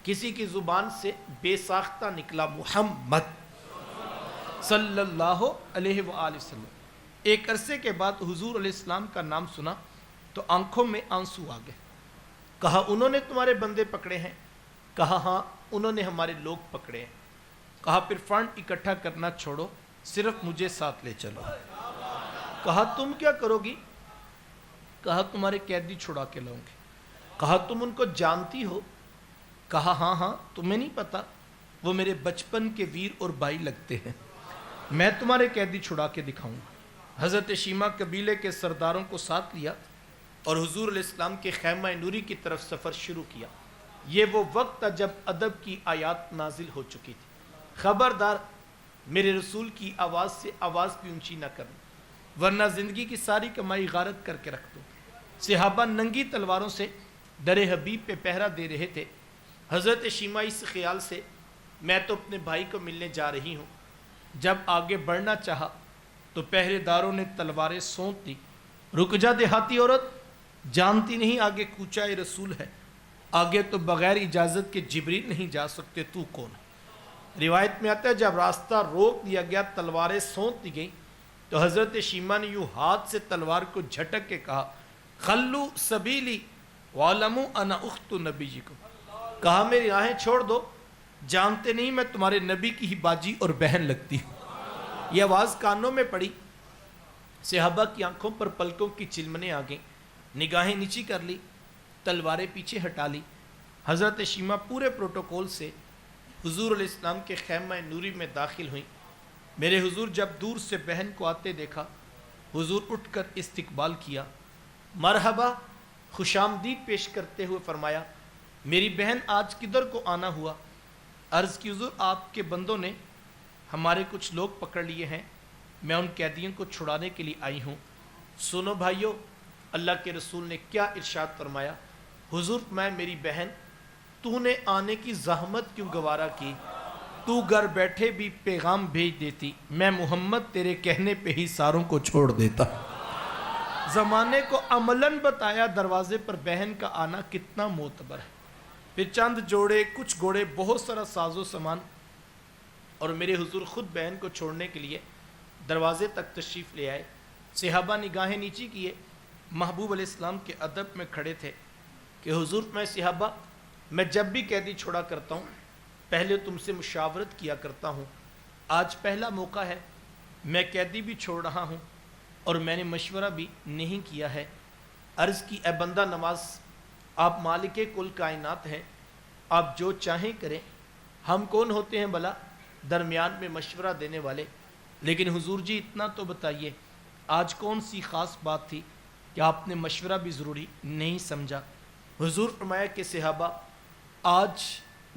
کسی کی زبان سے بے ساختہ نکلا محمد صلی اللہ علیہ وآلہ وسلم۔ ایک عرصے کے بعد حضور علیہ السلام کا نام سنا تو آنکھوں میں آنسو آ گئے۔ کہا انہوں نے تمہارے بندے پکڑے ہیں؟ کہا ہاں انہوں نے ہمارے لوگ پکڑے ہیں۔ کہا پھر فنڈ اکٹھا کرنا چھوڑو، صرف مجھے ساتھ لے چلو۔ کہا تم کیا کرو گی؟ کہا تمہارے قیدی چھڑا کے لاؤں گی۔ کہا تم ان کو جانتی ہو؟ کہا ہاں ہاں، تمہیں نہیں پتا، وہ میرے بچپن کے ویر اور بھائی لگتے ہیں، میں تمہارے قیدی چھڑا کے دکھاؤں گا۔ حضرت شیمہ قبیلے کے سرداروں کو ساتھ لیا اور حضور علیہ السلام کے خیمہ نوری کی طرف سفر شروع کیا۔ یہ وہ وقت تھا جب ادب کی آیات نازل ہو چکی تھی، خبردار میرے رسول کی آواز سے آواز بھی اونچی نہ کرنا ورنہ زندگی کی ساری کمائی غارت کر کے رکھ دو۔ صحابہ ننگی تلواروں سے در حبیب پہ پہرا دے رہے تھے۔ حضرت شیمہ اس خیال سے میں تو اپنے بھائی کو ملنے جا رہی ہوں، جب آگے بڑھنا چاہا تو پہرے داروں نے تلواریں سونت دی۔ رک جا دیہاتی عورت، جانتی نہیں آگے کوچہ رسول ہے، آگے تو بغیر اجازت کے جبریل نہیں جا سکتے، تو کون ہے؟ روایت میں آتا ہے جب راستہ روک دیا گیا، تلواریں سونت دی گئیں تو حضرت شیمہ نے یوں ہاتھ سے تلوار کو جھٹک کے کہا خلو سبیلی وعلموا انا اخت نبیکم، کہا میری راہیں چھوڑ دو، جانتے نہیں میں تمہارے نبی کی ہی باجی اور بہن لگتی ہوں۔ یہ آواز کانوں میں پڑی، صحابہ کی آنکھوں پر پلکوں کی چلمنے آ گئیں، نگاہیں نیچی کر لی، تلواریں پیچھے ہٹا لی۔ حضرت شیمہ پورے پروٹوکول سے حضور علیہ السلام کے خیمہ نوری میں داخل ہوئیں۔ میرے حضور جب دور سے بہن کو آتے دیکھا، حضور اٹھ کر استقبال کیا، مرحبا خوش آمدید پیش کرتے ہوئے فرمایا میری بہن آج کدھر کو آنا ہوا؟ عرض کی حضور آپ کے بندوں نے ہمارے کچھ لوگ پکڑ لیے ہیں، میں ان قیدیوں کو چھڑانے کے لیے آئی ہوں۔ سنو بھائیو، اللہ کے رسول نے کیا ارشاد فرمایا؟ حضور میں میری بہن تو نے آنے کی زحمت کیوں گوارا کی؟ تو گھر بیٹھے بھی پیغام بھیج دیتی، میں محمد تیرے کہنے پہ ہی ساروں کو چھوڑ دیتا۔ زمانے کو عملاً بتایا دروازے پر بہن کا آنا کتنا معتبر ہے۔ پھر چند جوڑے، کچھ گھوڑے، بہت سارا ساز و سامان، اور میرے حضور خود بہن کو چھوڑنے کے لیے دروازے تک تشریف لے آئے۔ صحابہ نگاہیں نیچی کیے، محبوب علیہ السلام کے ادب میں کھڑے تھے کہ حضور میں صحابہ میں جب بھی قیدی چھوڑا کرتا ہوں پہلے تم سے مشاورت کیا کرتا ہوں، آج پہلا موقع ہے، میں قیدی بھی چھوڑ رہا ہوں اور میں نے مشورہ بھی نہیں کیا ہے۔ عرض کی اے بندہ نواز، آپ مالک کل کائنات ہیں، آپ جو چاہیں کریں، ہم کون ہوتے ہیں بھلا درمیان میں مشورہ دینے والے؟ لیکن حضور جی اتنا تو بتائیے آج کون سی خاص بات تھی کہ آپ نے مشورہ بھی ضروری نہیں سمجھا؟ حضور فرمایا کہ صحابہ آج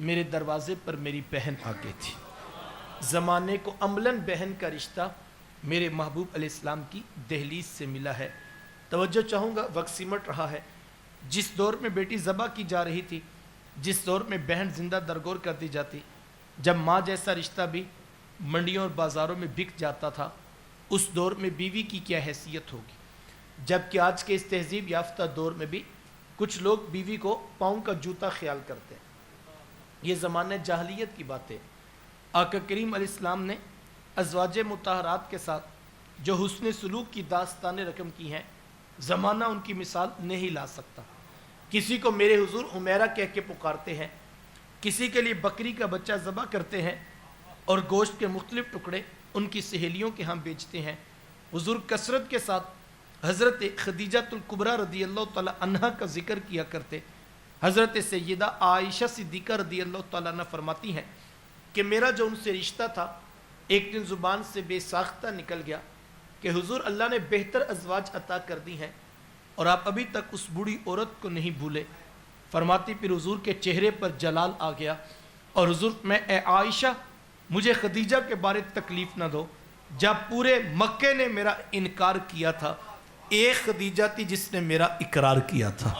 میرے دروازے پر میری بہن آ گئی تھی۔ زمانے کو عملاً بہن کا رشتہ میرے محبوب علیہ السلام کی دہلیز سے ملا ہے۔ توجہ چاہوں گا، وقت سمٹ رہا ہے۔ جس دور میں بیٹی ذبح کی جا رہی تھی، جس دور میں بہن زندہ درگور کر دی جاتی، جب ماں جیسا رشتہ بھی منڈیوں اور بازاروں میں بک جاتا تھا، اس دور میں بیوی کی کیا حیثیت ہوگی؟ جبکہ آج کے اس تہذیب یافتہ دور میں بھی کچھ لوگ بیوی کو پاؤں کا جوتا خیال کرتے ہیں۔ یہ زمانہ جاہلیت کی بات ہے۔ آقا کریم علیہ السلام نے ازواج مطہرات کے ساتھ جو حسن سلوک کی داستانیں رقم کی ہیں، زمانہ ان کی مثال نہیں لا سکتا۔ کسی کو میرے حضور حمیرہ کہہ کے پکارتے ہیں، کسی کے لیے بکری کا بچہ ذبح کرتے ہیں اور گوشت کے مختلف ٹکڑے ان کی سہیلیوں کے ہاں بیچتے ہیں۔ حضور کثرت کے ساتھ حضرت خدیجہ الکبریٰ رضی اللہ تعالیٰ عنہا کا ذکر کیا کرتے۔ حضرت سیدہ عائشہ صدیقہ رضی اللہ تعالیٰ عنہ فرماتی ہیں کہ میرا جو ان سے رشتہ تھا ایک دن زبان سے بے ساختہ نکل گیا کہ حضور اللہ نے بہتر ازواج عطا کر دی ہیں اور آپ ابھی تک اس بوڑھی عورت کو نہیں بھولے۔ فرماتی پھر حضور کے چہرے پر جلال آ گیا اور حضور میں اے عائشہ مجھے خدیجہ کے بارے تکلیف نہ دو، جب پورے مکے نے میرا انکار کیا تھا ایک خدیجہ تھی جس نے میرا اقرار کیا تھا۔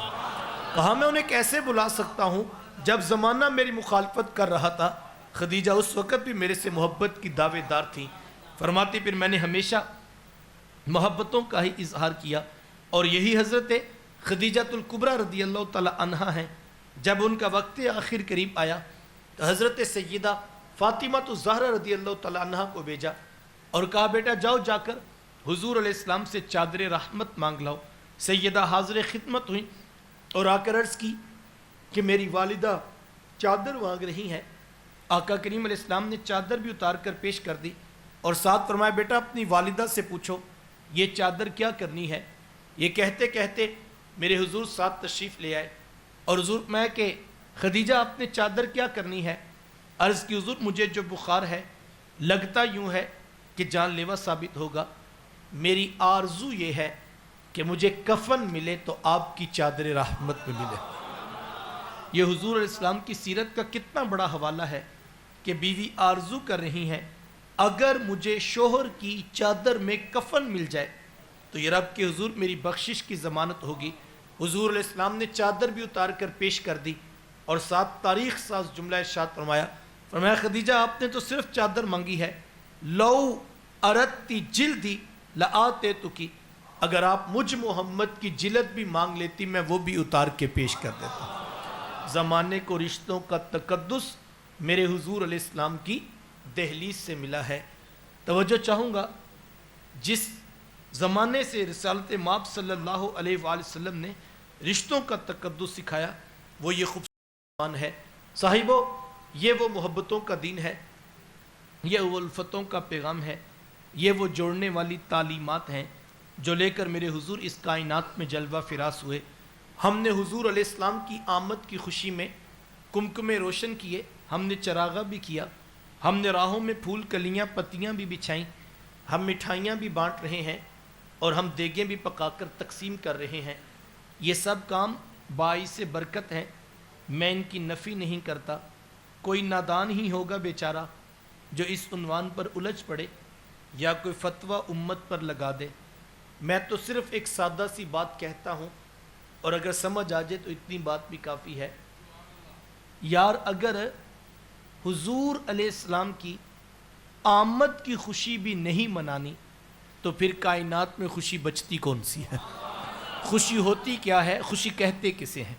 کہا میں انہیں کیسے بلا سکتا ہوں جب زمانہ میری مخالفت کر رہا تھا، خدیجہ اس وقت بھی میرے سے محبت کی دعوے دار تھی۔ فرماتی پھر میں نے ہمیشہ محبتوں کا ہی اظہار کیا اور یہی حضرت خدیجہ الکبریٰ رضی اللہ تعالی عنہا ہیں۔ جب ان کا وقت آخر قریب آیا تو حضرت سیدہ فاطمہ الزہرا رضی اللہ تعالی عنہا کو بھیجا اور کہا بیٹا جاؤ جا کر حضور علیہ السلام سے چادر رحمت مانگ لاؤ۔ سیدہ حاضر خدمت ہوئی اور آ کر عرض کی کہ میری والدہ چادر مانگ رہی ہیں۔ آقا کریم علیہ السلام نے چادر بھی اتار کر پیش کر دی اور ساتھ فرمایا بیٹا اپنی والدہ سے پوچھو یہ چادر کیا کرنی ہے۔ یہ کہتے کہتے میرے حضور ساتھ تشریف لے آئے اور حضور میں کہ خدیجہ آپ نے چادر کیا کرنی ہے؟ عرض کی حضور مجھے جو بخار ہے لگتا یوں ہے کہ جان لیوا ثابت ہوگا، میری آرزو یہ ہے کہ مجھے کفن ملے تو آپ کی چادر رحمت میں ملے۔ یہ حضور علیہ السلام کی سیرت کا کتنا بڑا حوالہ ہے کہ بیوی آرزو کر رہی ہیں اگر مجھے شوہر کی چادر میں کفن مل جائے تو یہ رب کے حضور میری بخشش کی ضمانت ہوگی۔ حضور علیہ السلام نے چادر بھی اتار کر پیش کر دی اور ساتھ تاریخ ساز جملہ ارشاد فرمایا خدیجہ آپ نے تو صرف چادر مانگی ہے، لو اردتی جلدی لآتیتکی، اگر آپ مجھ محمد کی جلد بھی مانگ لیتی میں وہ بھی اتار کے پیش کر دیتا۔ زمانے کو رشتوں کا تقدس میرے حضور علیہ السلام کی دہلیز سے ملا ہے۔ توجہ چاہوں گا، جس زمانے سے رسالت مآب صلی اللہ علیہ وآلہ وسلم نے رشتوں کا تقدس سکھایا وہ یہ خوبصورت زمان ہے۔ صاحبو یہ وہ محبتوں کا دین ہے، یہ وہ الفتوں کا پیغام ہے، یہ وہ جوڑنے والی تعلیمات ہیں جو لے کر میرے حضور اس کائنات میں جلوہ فراز ہوئے۔ ہم نے حضور علیہ السلام کی آمد کی خوشی میں کمکمے روشن کیے، ہم نے چراغا بھی کیا، ہم نے راہوں میں پھول کلیاں پتیاں بھی بچھائیں، ہم مٹھائیاں بھی بانٹ رہے ہیں اور ہم دیگیں بھی پکا کر تقسیم کر رہے ہیں۔ یہ سب کام باعث برکت ہیں، میں ان کی نفی نہیں کرتا۔ کوئی نادان ہی ہوگا بیچارہ جو اس عنوان پر الجھ پڑے یا کوئی فتویٰ امت پر لگا دے۔ میں تو صرف ایک سادہ سی بات کہتا ہوں اور اگر سمجھ آ جائے تو اتنی بات بھی کافی ہے۔ یار اگر حضور علیہ السلام کی آمد کی خوشی بھی نہیں منانی تو پھر کائنات میں خوشی بچتی کون سی ہے؟ خوشی ہوتی کیا ہے؟ خوشی کہتے کسے ہیں؟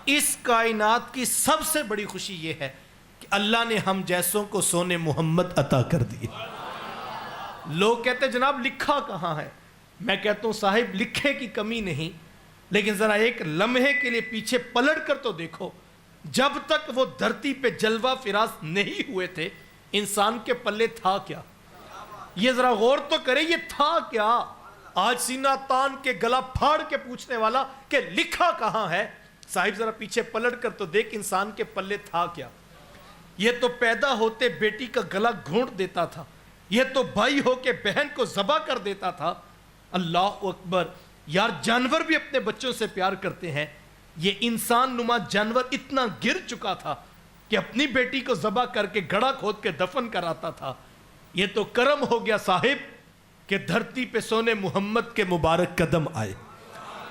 اس کائنات کی سب سے بڑی خوشی یہ ہے کہ اللہ نے ہم جیسوں کو سونے محمد عطا کر دیے۔ لوگ کہتے ہیں جناب لکھا کہاں ہے؟ میں کہتا ہوں صاحب لکھے کی کمی نہیں، لیکن ذرا ایک لمحے کے لیے پیچھے پلٹ کر تو دیکھو، جب تک وہ دھرتی پہ جلوہ فراز نہیں ہوئے تھے انسان کے پلے تھا کیا؟ یہ ذرا غور تو کرے یہ تھا کیا؟ آج سینہ تان کے گلا پھاڑ کے پوچھنے والا کہ لکھا کہاں ہے؟ صاحب ذرا پیچھے پلٹ کر تو دیکھ انسان کے پلے تھا کیا؟ یہ تو پیدا ہوتے بیٹی کا گلا گھونٹ دیتا تھا، یہ تو بھائی ہو کے بہن کو ذبح کر دیتا تھا۔ اللہ اکبر، یار جانور بھی اپنے بچوں سے پیار کرتے ہیں، یہ انسان نما جانور اتنا گر چکا تھا کہ اپنی بیٹی کو ذبح کر کے گڑھا کھود کے دفن کراتا تھا۔ یہ تو کرم ہو گیا صاحب کہ دھرتی پہ سونے محمد کے مبارک قدم آئے،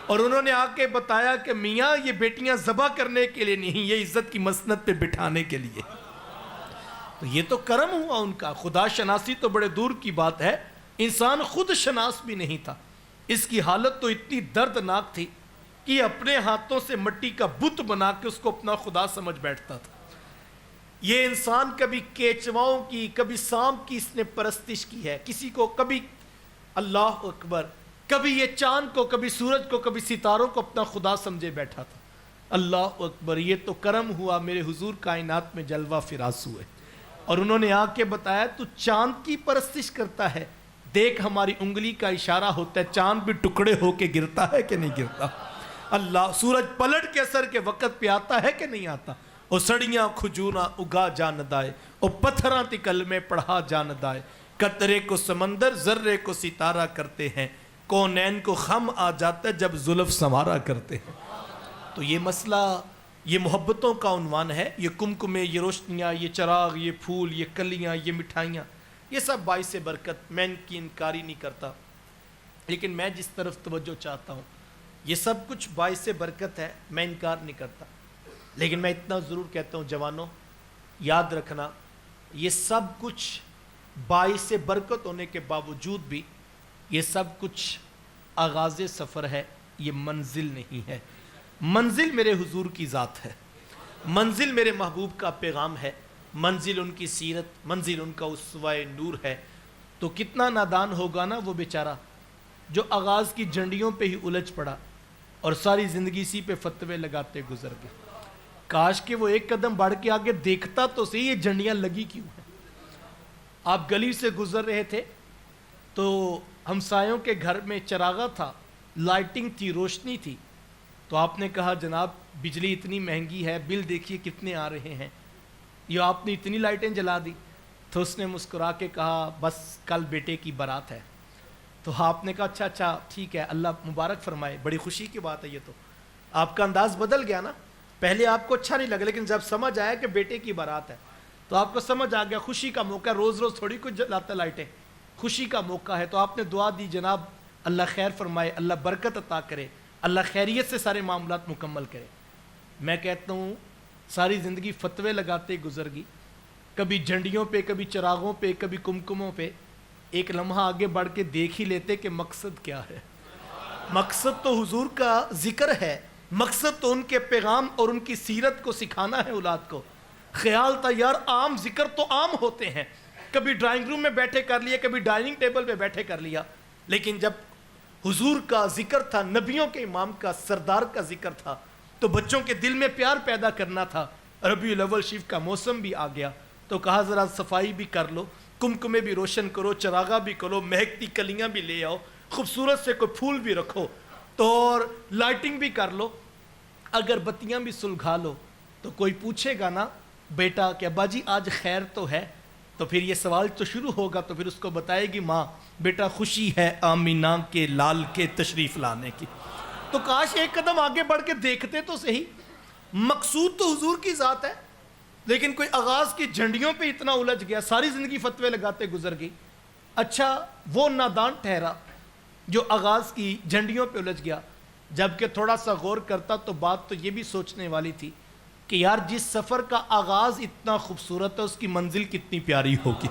اور انہوں نے آ کے بتایا کہ میاں یہ بیٹیاں ذبح کرنے کے لیے نہیں، یہ عزت کی مسند پہ بٹھانے کے لیے۔ تو یہ تو کرم ہوا ان کا، خدا شناسی تو بڑے دور کی بات ہے، انسان خود شناس بھی نہیں تھا۔ اس کی حالت تو اتنی دردناک تھی کہ اپنے ہاتھوں سے مٹی کا بت بنا کے اس کو اپنا خدا سمجھ بیٹھتا تھا۔ یہ انسان کبھی کیچواؤں کی، کبھی سانپ کی اس نے پرستش کی ہے، کسی کو کبھی اللہ اکبر، کبھی یہ چاند کو، کبھی سورج کو، کبھی ستاروں کو اپنا خدا سمجھے بیٹھا تھا۔ اللہ اکبر، یہ تو کرم ہوا، میرے حضور کائنات میں جلوہ فراز ہوئے، اور انہوں نے آ کے بتایا تو چاند کی پرستش کرتا ہے، دیکھ ہماری انگلی کا اشارہ ہوتا ہے، چاند بھی ٹکڑے ہو کے گرتا ہے کہ نہیں گرتا؟ اللہ، سورج پلٹ کے اثر کے وقت پہ آتا ہے کہ نہیں آتا؟ او سڑیاں کھجوراں اگا جاندائے، او پتھراں تی کلمے پڑھا جاندائے، قطرے کو سمندر ذرے کو ستارہ کرتے ہیں، کونین کو خم آ جاتا ہے جب زلف سنوارا کرتے ہیں۔ تو یہ مسئلہ، یہ محبتوں کا عنوان ہے، یہ کمکمے، یہ روشنیاں، یہ چراغ، یہ پھول، یہ کلیاں، یہ مٹھائیاں، یہ سب باعث برکت، میں ان کی انکاری نہیں کرتا، لیکن میں جس طرف توجہ چاہتا ہوں یہ سب کچھ باعث برکت ہے، میں انکار نہیں کرتا، لیکن میں اتنا ضرور کہتا ہوں جوانوں، یاد رکھنا یہ سب کچھ باعث برکت ہونے کے باوجود بھی یہ سب کچھ آغاز سفر ہے، یہ منزل نہیں ہے۔ منزل میرے حضور کی ذات ہے، منزل میرے محبوب کا پیغام ہے، منزل ان کی سیرت، منزل ان کا اسوہ نور ہے۔ تو کتنا نادان ہوگا نا وہ بیچارہ جو آغاز کی جھنڈیوں پہ ہی الجھ پڑا اور ساری زندگی اسی پہ فتوے لگاتے گزر گئے۔ کاش کہ وہ ایک قدم بڑھ کے آگے دیکھتا تو صحیح یہ جھنڈیاں لگی کیوں ہیں۔ آپ گلی سے گزر رہے تھے تو ہمسایوں کے گھر میں چراغا تھا، لائٹنگ تھی، روشنی تھی، تو آپ نے کہا جناب بجلی اتنی مہنگی ہے، بل دیکھیے کتنے آ رہے ہیں، یہ آپ نے اتنی لائٹیں جلا دی؟ تو اس نے مسکرا کے کہا بس کل بیٹے کی بارات ہے۔ تو آپ نے کہا اچھا اچھا ٹھیک ہے، اللہ مبارک فرمائے، بڑی خوشی کی بات ہے یہ تو۔ آپ کا انداز بدل گیا نا، پہلے آپ کو اچھا نہیں لگا، لیکن جب سمجھ آیا کہ بیٹے کی بارات ہے تو آپ کو سمجھ آ گیا خوشی کا موقع، روز روز تھوڑی کچھ جلاتا لائٹیں، خوشی کا موقع ہے۔ تو آپ نے دعا دی جناب اللہ خیر فرمائے، اللہ برکت عطا کرے، اللہ خیریت سے سارے معاملات مکمل کرے۔ میں کہتا ہوں ساری زندگی فتوے لگاتے گزر گئی، کبھی جھنڈیوں پہ، کبھی چراغوں پہ، کبھی کمکموں پہ، ایک لمحہ آگے بڑھ کے دیکھ ہی لیتے کہ مقصد کیا ہے۔ مقصد تو حضور کا ذکر ہے، مقصد تو ان کے پیغام اور ان کی سیرت کو سکھانا ہے اولاد کو۔ خیال تھا یار عام ذکر تو عام ہوتے ہیں، کبھی ڈرائنگ روم میں بیٹھے کر لیا، کبھی ڈائننگ ٹیبل پہ بیٹھے کر لیا، لیکن جب حضور کا ذکر تھا، نبیوں کے امام کا، سردار کا ذکر تھا، تو بچوں کے دل میں پیار پیدا کرنا تھا۔ ربیع الاول شریف کا موسم بھی آ گیا تو کہا ذرا صفائی بھی کر لو، کمکمے بھی روشن کرو، چراغا بھی کرو، مہکتی کلیاں بھی لے آؤ، خوبصورت سے کوئی پھول بھی رکھو، تو اور لائٹنگ بھی کر لو، اگر بتیاں بھی سلگھا لو۔ تو کوئی پوچھے گا نا بیٹا کہ ابا جی آج خیر تو ہے، تو پھر یہ سوال تو شروع ہوگا، تو پھر اس کو بتائے گی ماں بیٹا خوشی ہے آمینہ کے لال کے تشریف لانے کی۔ تو کاش ایک قدم آگے بڑھ کے دیکھتے تو صحیح، مقصود تو حضور کی ذات ہے، لیکن کوئی آغاز کی جھنڈیوں پہ اتنا الجھ گیا، ساری زندگی فتوے لگاتے گزر گئی۔ اچھا وہ نادان ٹھہرا جو آغاز کی جھنڈیوں پہ الجھ گیا، جبکہ تھوڑا سا غور کرتا تو بات تو یہ بھی سوچنے والی تھی کہ یار جس سفر کا آغاز اتنا خوبصورت ہے اس کی منزل کتنی پیاری ہوگی۔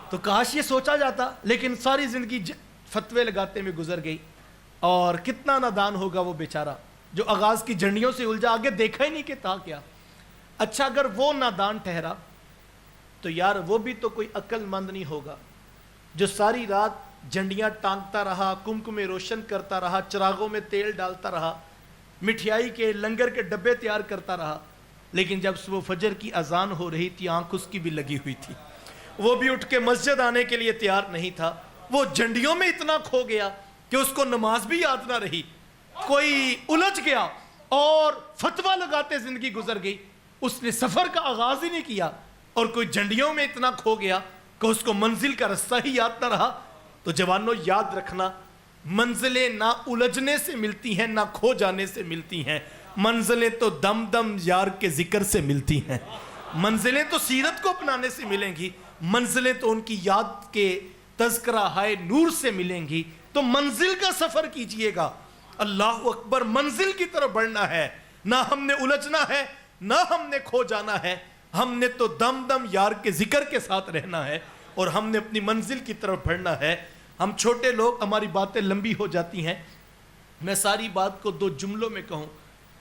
تو کاش یہ سوچا جاتا، لیکن ساری زندگی فتوے لگاتے میں گزر گئی، اور کتنا نادان ہوگا وہ بیچارہ جو آغاز کی جھنڈیوں سے الجھا، آگے دیکھا ہی نہیں کہ تھا کیا۔ اچھا اگر وہ نادان ٹھہرا تو یار وہ بھی تو کوئی عقل مند نہیں ہوگا جو ساری رات جھنڈیاں ٹانگتا رہا، کمکمے روشن کرتا رہا، چراغوں میں تیل ڈالتا رہا، مٹھائی کے لنگر کے ڈبے تیار کرتا رہا، لیکن جب صبح فجر کی اذان ہو رہی تھی آنکھ اس کی بھی لگی ہوئی تھی، وہ بھی اٹھ کے مسجد آنے کے لیے تیار نہیں تھا، وہ جھنڈیوں میں اتنا کھو گیا کہ اس کو نماز بھی یاد نہ رہی، کوئی الجھ گیا اور فتویٰ لگاتے زندگی گزر گئی، اس نے سفر کا آغاز ہی نہیں کیا، اور کوئی جھنڈیوں میں اتنا کھو گیا کہ اس کو منزل کا رستہ ہی یاد نہ رہا۔ تو جوانوں یاد رکھنا، منزلیں نہ الجھنے سے ملتی ہیں نہ کھو جانے سے ملتی ہیں، منزلیں تو دم دم یار کے ذکر سے ملتی ہیں، منزلیں تو سیرت کو اپنانے سے ملیں گی، منزلیں تو ان کی یاد کے تذکرہ ہائے نور سے ملیں گی تو منزل کا سفر کیجئے گا. اللہ اکبر. منزل کی طرف بڑھنا ہے, نہ ہم نے الجھنا ہے نہ ہم نے کھو جانا ہے. ہم نے تو دم دم یار کے ذکر کے ساتھ رہنا ہے اور ہم نے اپنی منزل کی طرف بڑھنا ہے. ہم چھوٹے لوگ, ہماری باتیں لمبی ہو جاتی ہیں. میں ساری بات کو 2 جملوں میں کہوں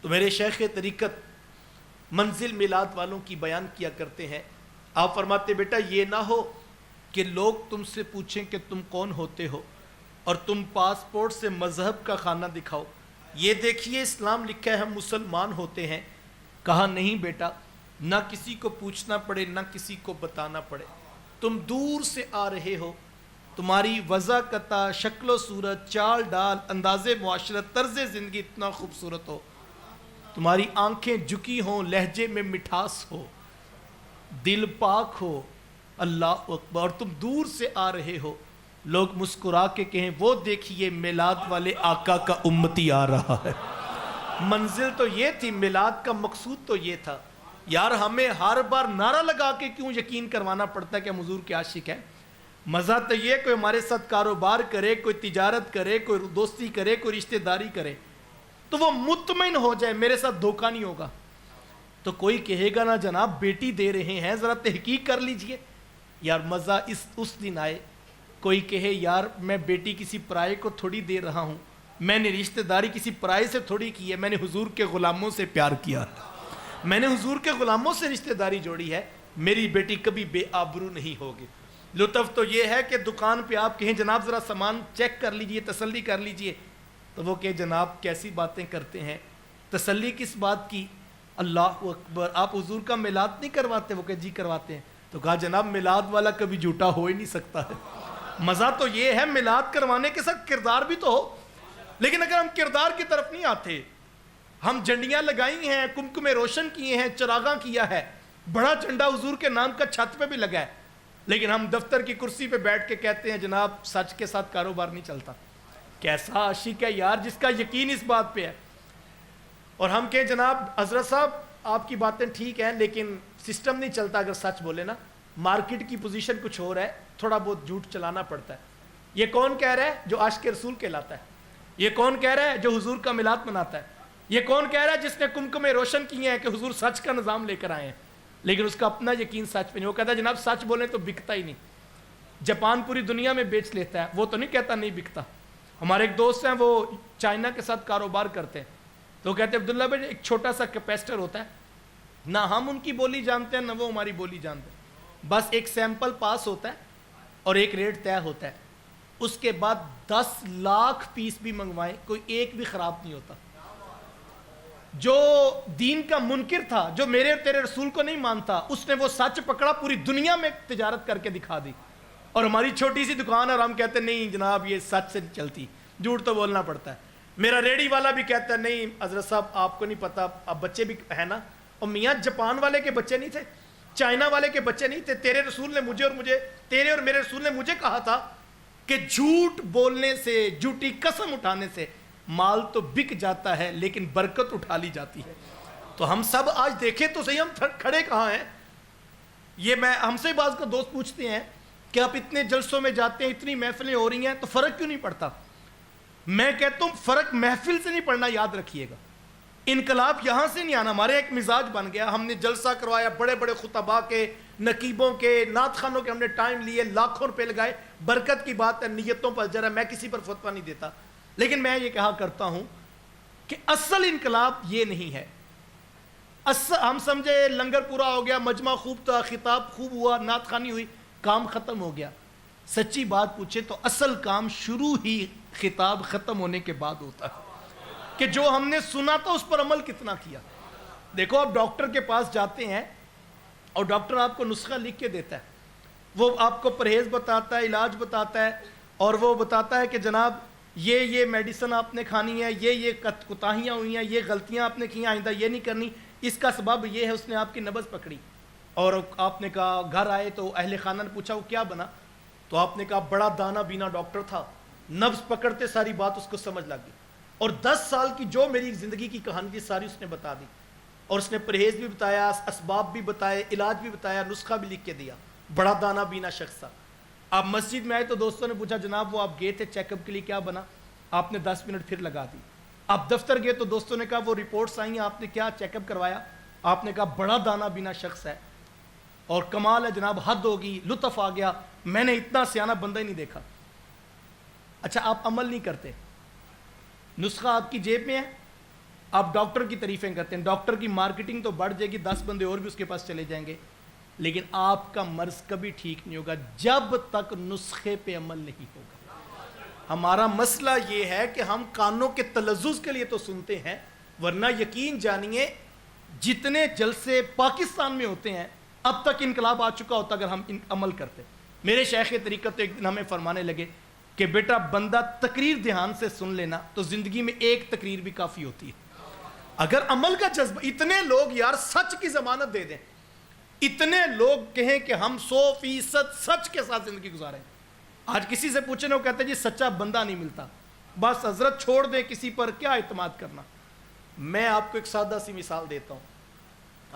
تو میرے شیخ طریقت منزل میلاد والوں کی بیان کیا کرتے ہیں. آپ فرماتے بیٹا یہ نہ ہو کہ لوگ تم سے پوچھیں کہ تم کون ہوتے ہو اور تم پاسپورٹ سے مذہب کا خانہ دکھاؤ. یہ دیکھیے اسلام لکھا ہے ہم مسلمان ہوتے ہیں. کہا نہیں بیٹا, نہ کسی کو پوچھنا پڑے نہ کسی کو بتانا پڑے. تم دور سے آ رہے ہو, تمہاری وضاقتہ, شکل و صورت, چال ڈال, انداز معاشرت, طرز زندگی اتنا خوبصورت ہو, تمہاری آنکھیں جھکی ہوں, لہجے میں مٹھاس ہو, دل پاک ہو. اللہ اکبر. اور تم دور سے آ رہے ہو, لوگ مسکرا کے کہیں وہ دیکھیے میلاد والے آقا کا امتی آ رہا ہے. منزل تو یہ تھی, میلاد کا مقصود تو یہ تھا. یار ہمیں ہر بار نعرہ لگا کے کیوں یقین کروانا پڑتا ہے کہ ہم حضور کے عاشق ہیں؟ مزہ تو یہ کوئی ہمارے ساتھ کاروبار کرے, کوئی تجارت کرے, کوئی دوستی کرے, کوئی رشتہ داری کرے تو وہ مطمئن ہو جائے میرے ساتھ دھوکہ نہیں ہوگا. تو کوئی کہے گا نا جناب بیٹی دے رہے ہیں ذرا تحقیق کر لیجئے. یار مزہ اس دن آئے کوئی کہے یار میں بیٹی کسی پرائے کو تھوڑی دے رہا ہوں, میں نے رشتہ داری کسی پرائے سے تھوڑی کی ہے, میں نے حضور کے غلاموں سے پیار کیا, میں نے حضور کے غلاموں سے رشتہ داری جوڑی ہے. میری بیٹی کبھی بے آبرو نہیں ہوگی. لطف تو یہ ہے کہ دکان پہ آپ کہیں جناب ذرا سامان چیک کر لیجئے, تسلی کر لیجئے, تو وہ کہ جناب کیسی باتیں کرتے ہیں, تسلی کس بات کی؟ اللہ اکبر. آپ حضور کا میلاد نہیں کرواتے؟ وہ کہ جی کرواتے ہیں. تو کہا جناب میلاد والا کبھی جھوٹا ہو ہی نہیں سکتا ہے. مزہ تو یہ ہے میلاد کروانے کے ساتھ کردار بھی تو ہو. لیکن اگر ہم کردار کی طرف نہیں آتے, ہم جھنڈیاں لگائی ہیں, کمکمے روشن کیے ہیں, چراغاں کیا ہے, بڑا جھنڈا حضور کے نام کا چھت پہ بھی لگا ہے, لیکن ہم دفتر کی کرسی پہ بیٹھ کے کہتے ہیں جناب سچ کے ساتھ کاروبار نہیں چلتا. کیسا عاشق ہے یار جس کا یقین اس بات پہ ہے. اور ہم کہیں جناب حضرت صاحب آپ کی باتیں ٹھیک ہیں لیکن سسٹم نہیں چلتا اگر سچ بولے نا, مارکیٹ کی پوزیشن کچھ اور ہے, تھوڑا بہت جھوٹ چلانا پڑتا ہے. یہ کون کہہ رہا ہے جو عاشق رسول کہلاتا ہے؟ یہ کون کہہ رہا ہے جو حضور کا میلاد مناتا ہے؟ یہ کون کہہ رہا ہے جس نے کمکمے روشن کیے ہیں کہ حضور سچ کا نظام لے کر آئے ہیں, لیکن اس کا اپنا یقین سچ پہ نہیں. وہ کہتا ہے جناب سچ بولیں تو بکتا ہی نہیں, جاپان پوری دنیا میں بیچ لیتا ہے, وہ تو نہیں کہتا نہیں بکتا. ہمارے ایک دوست ہیں وہ چائنا کے ساتھ کاروبار کرتے ہیں, تو کہتے ہیں عبداللہ بھائی ایک چھوٹا سا کیپیسٹر ہوتا ہے, نہ ہم ان کی بولی جانتے ہیں نہ وہ ہماری بولی جانتے ہیں, بس ایک سیمپل پاس ہوتا ہے اور ایک ریٹ طے ہوتا ہے, اس کے بعد 10 لاکھ پیس بھی منگوائیں کوئی ایک بھی خراب نہیں ہوتا. جو دین کا منکر تھا, جو میرے اور تیرے رسول کو نہیں مانتا, اس نے وہ سچ پکڑا, پوری دنیا میں تجارت کر کے دکھا دی. اور ہماری چھوٹی سی دکان ہے اور ہم کہتے ہیں نہیں جناب یہ سچ سے نہیں چلتی, جھوٹ تو بولنا پڑتا ہے. میرا ریڑی والا بھی کہتا ہے نہیں حضرت صاحب آپ کو نہیں پتا, اب بچے بھی ہے نا, اور میاں جاپان والے کے بچے نہیں تھے, چائنا والے کے بچے نہیں تھے. تیرے رسول نے تیرے اور میرے رسول نے مجھے کہا تھا کہ جھوٹ بولنے سے, جھوٹی قسم اٹھانے سے مال تو بک جاتا ہے لیکن برکت اٹھا لی جاتی ہے. تو ہم سب آج دیکھیں تو صحیح ہم کھڑے کہاں ہیں. یہ ہم سے بعض کا دوست پوچھتے ہیں کہ آپ اتنے جلسوں میں جاتے ہیں, اتنی محفلیں ہو رہی ہیں تو فرق کیوں نہیں پڑتا؟ میں کہتا ہوں فرق محفل سے نہیں پڑنا, یاد رکھیے گا. انقلاب یہاں سے نہیں آنا. ہمارے ایک مزاج بن گیا, ہم نے جلسہ کروایا, بڑے بڑے خطباء کے, نقیبوں کے, نعت خوانوں کے ہم نے ٹائم لیے, لاکھوں روپے لگائے. برکت کی بات ہے, نیتوں پر اجر ہے, میں کسی پر فتویٰ نہیں دیتا, لیکن میں یہ کہا کرتا ہوں کہ اصل انقلاب یہ نہیں ہے. ہم سمجھے لنگر پورا ہو گیا, مجمع خوب تھا, خطاب خوب ہوا, نعت خوانی ہوئی, کام ختم ہو گیا. سچی بات پوچھے تو اصل کام شروع ہی خطاب ختم ہونے کے بعد ہوتا ہے کہ جو ہم نے سنا تھا اس پر عمل کتنا کیا. دیکھو آپ ڈاکٹر کے پاس جاتے ہیں اور ڈاکٹر آپ کو نسخہ لکھ کے دیتا ہے, وہ آپ کو پرہیز بتاتا ہے, علاج بتاتا ہے, اور وہ بتاتا ہے کہ جناب یہ میڈیسن آپ نے کھانی ہے, یہ کوتاہیاں ہوئی ہیں, یہ غلطیاں آپ نے کی, آئندہ یہ نہیں کرنی, اس کا سبب یہ ہے. اس نے آپ کی نبض پکڑی اور آپ نے کہا, گھر آئے تو اہل خانہ نے پوچھا وہ کیا بنا, تو آپ نے کہا بڑا دانا بینا ڈاکٹر تھا, نبض پکڑتے ساری بات اس کو سمجھ لگ گئی, اور 10 سال کی جو میری زندگی کی کہانی تھی ساری اس نے بتا دی, اور اس نے پرہیز بھی بتایا, اسباب بھی بتائے, علاج بھی بتایا, نسخہ بھی لکھ کے دیا. بڑا دانا بینا شخص تھا. آپ مسجد میں آئے تو دوستوں نے پوچھا جناب وہ آپ گئے تھے چیک اپ کے لیے، کیا بنا؟ آپ نے 10 منٹ پھر لگا دی۔ آپ دفتر گئے تو دوستوں نے کہا وہ رپورٹس آئیں ہیں، آپ نے کیا چیک اپ کروایا؟ آپ نے کہا بڑا دانا بینا شخص ہے اور کمال ہے جناب، حد ہوگی، لطف آ گیا، میں نے اتنا سیانہ بندہ ہی نہیں دیکھا۔ اچھا آپ عمل نہیں کرتے، نسخہ آپ کی جیب میں ہے، آپ ڈاکٹر کی تعریفیں کرتے ہیں، ڈاکٹر کی مارکیٹنگ تو بڑھ جائے گی، 10 بندے اور بھی اس کے پاس چلے جائیں گے، لیکن آپ کا مرض کبھی ٹھیک نہیں ہوگا جب تک نسخے پہ عمل نہیں ہوگا۔ ہمارا مسئلہ یہ ہے کہ ہم کانوں کے تلذذ کے لیے تو سنتے ہیں، ورنہ یقین جانیے جتنے جلسے پاکستان میں ہوتے ہیں اب تک انقلاب آ چکا ہوتا اگر ہم عمل کرتے۔ میرے شیخ طریقت تو ایک دن ہمیں فرمانے لگے کہ بیٹا بندہ تقریر دھیان سے سن لینا تو زندگی میں ایک تقریر بھی کافی ہوتی ہے۔ اگر عمل کا جذبہ، اتنے لوگ یار سچ کی ضمانت دے دیں، اتنے لوگ کہیں کہ ہم 100% سچ کے ساتھ زندگی گزاریں۔ آج کسی سے پوچھنے وہ کہتے ہیں جی سچا بندہ نہیں ملتا، بس حضرت چھوڑ دیں کسی پر کیا اعتماد کرنا۔ میں آپ کو ایک سادہ سی مثال دیتا ہوں،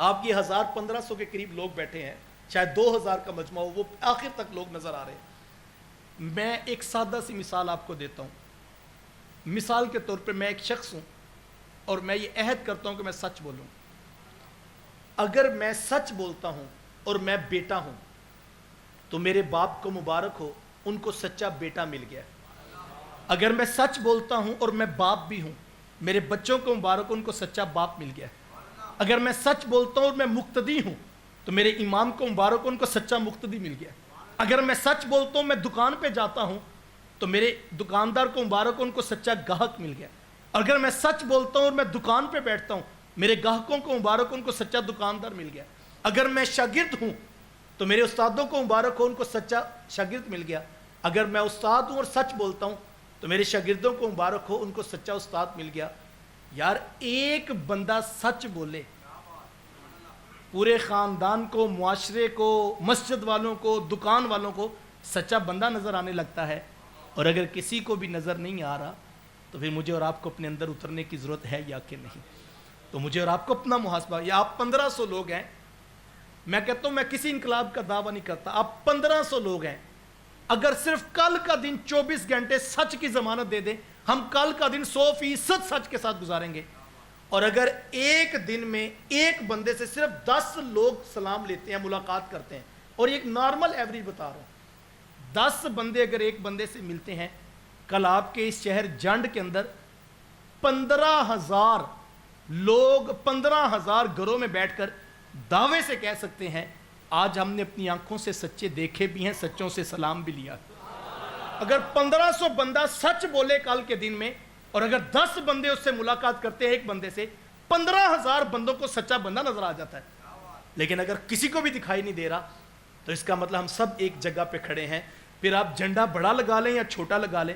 آپ کی 1000-1500 کے قریب لوگ بیٹھے ہیں، شاید 2000 کا مجمع ہو، وہ آخر تک لوگ نظر آ رہے ہیں۔ میں ایک سادہ سی مثال آپ کو دیتا ہوں۔ مثال کے طور پہ میں ایک شخص ہوں اور میں یہ عہد کرتا ہوں کہ میں سچ بولوں۔ اگر میں سچ بولتا ہوں اور میں بیٹا ہوں تو میرے باپ کو مبارک ہو، ان کو سچا بیٹا مل گیا۔ اگر میں سچ بولتا ہوں اور میں باپ بھی ہوں، میرے بچوں کو مبارک ہو، ان کو سچا باپ مل گیا۔ اگر میں سچ بولتا ہوں اور میں مقتدی ہوں تو میرے امام کو مبارک ہو، ان کو سچا مقتدی مل گیا۔ اگر میں سچ بولتا ہوں میں دکان پہ جاتا ہوں تو میرے دکاندار کو مبارک ہو، ان کو سچا گاہک مل گیا۔ اگر میں سچ بولتا ہوں اور میں دکان پہ بیٹھتا ہوں، میرے گاہکوں کو مبارک ہو، ان کو سچا دکاندار مل گیا۔ اگر میں شاگرد ہوں تو میرے استادوں کو مبارک ہو، ان کو سچا شاگرد مل گیا۔ اگر میں استاد ہوں اور سچ بولتا ہوں تو میرے شاگردوں کو مبارک ہو، ان کو سچا استاد مل گیا۔ یار ایک بندہ سچ بولے، پورے خاندان کو، معاشرے کو، مسجد والوں کو، دکان والوں کو سچا بندہ نظر آنے لگتا ہے۔ اور اگر کسی کو بھی نظر نہیں آ رہا تو پھر مجھے اور آپ کو اپنے اندر اترنے کی ضرورت ہے یا کہ نہیں؟ تو مجھے اور آپ کو اپنا محاسبہ، یا آپ 1500 لوگ ہیں، میں کہتا ہوں میں کسی انقلاب کا دعویٰ نہیں کرتا، آپ 1500 لوگ ہیں، اگر صرف کل کا دن 24 گھنٹے سچ کی ضمانت دے دیں، ہم کل کا دن 100% سچ کے ساتھ گزاریں گے۔ اور اگر ایک دن میں ایک بندے سے صرف 10 لوگ سلام لیتے ہیں، ملاقات کرتے ہیں، اور ایک نارمل ایوریج بتا رہا ہوں، 10 بندے اگر ایک بندے سے ملتے ہیں، کل آپ کے اس شہر جنڈ کے اندر 15,000 لوگ 15,000 گھروں میں بیٹھ کر دعوے سے کہہ سکتے ہیں آج ہم نے اپنی آنکھوں سے سچے دیکھے بھی ہیں، سچوں سے سلام بھی لیا۔ اگر 1500 بندہ سچ بولے کل کے دن میں، اور اگر 10 بندے اس سے ملاقات کرتے ہیں ایک بندے سے، 15,000 بندوں کو سچا بندہ نظر آ جاتا ہے۔ لیکن اگر کسی کو بھی دکھائی نہیں دے رہا تو اس کا مطلب ہم سب ایک جگہ پہ کھڑے ہیں۔ پھر آپ جھنڈا بڑا لگا لیں یا چھوٹا لگا لیں،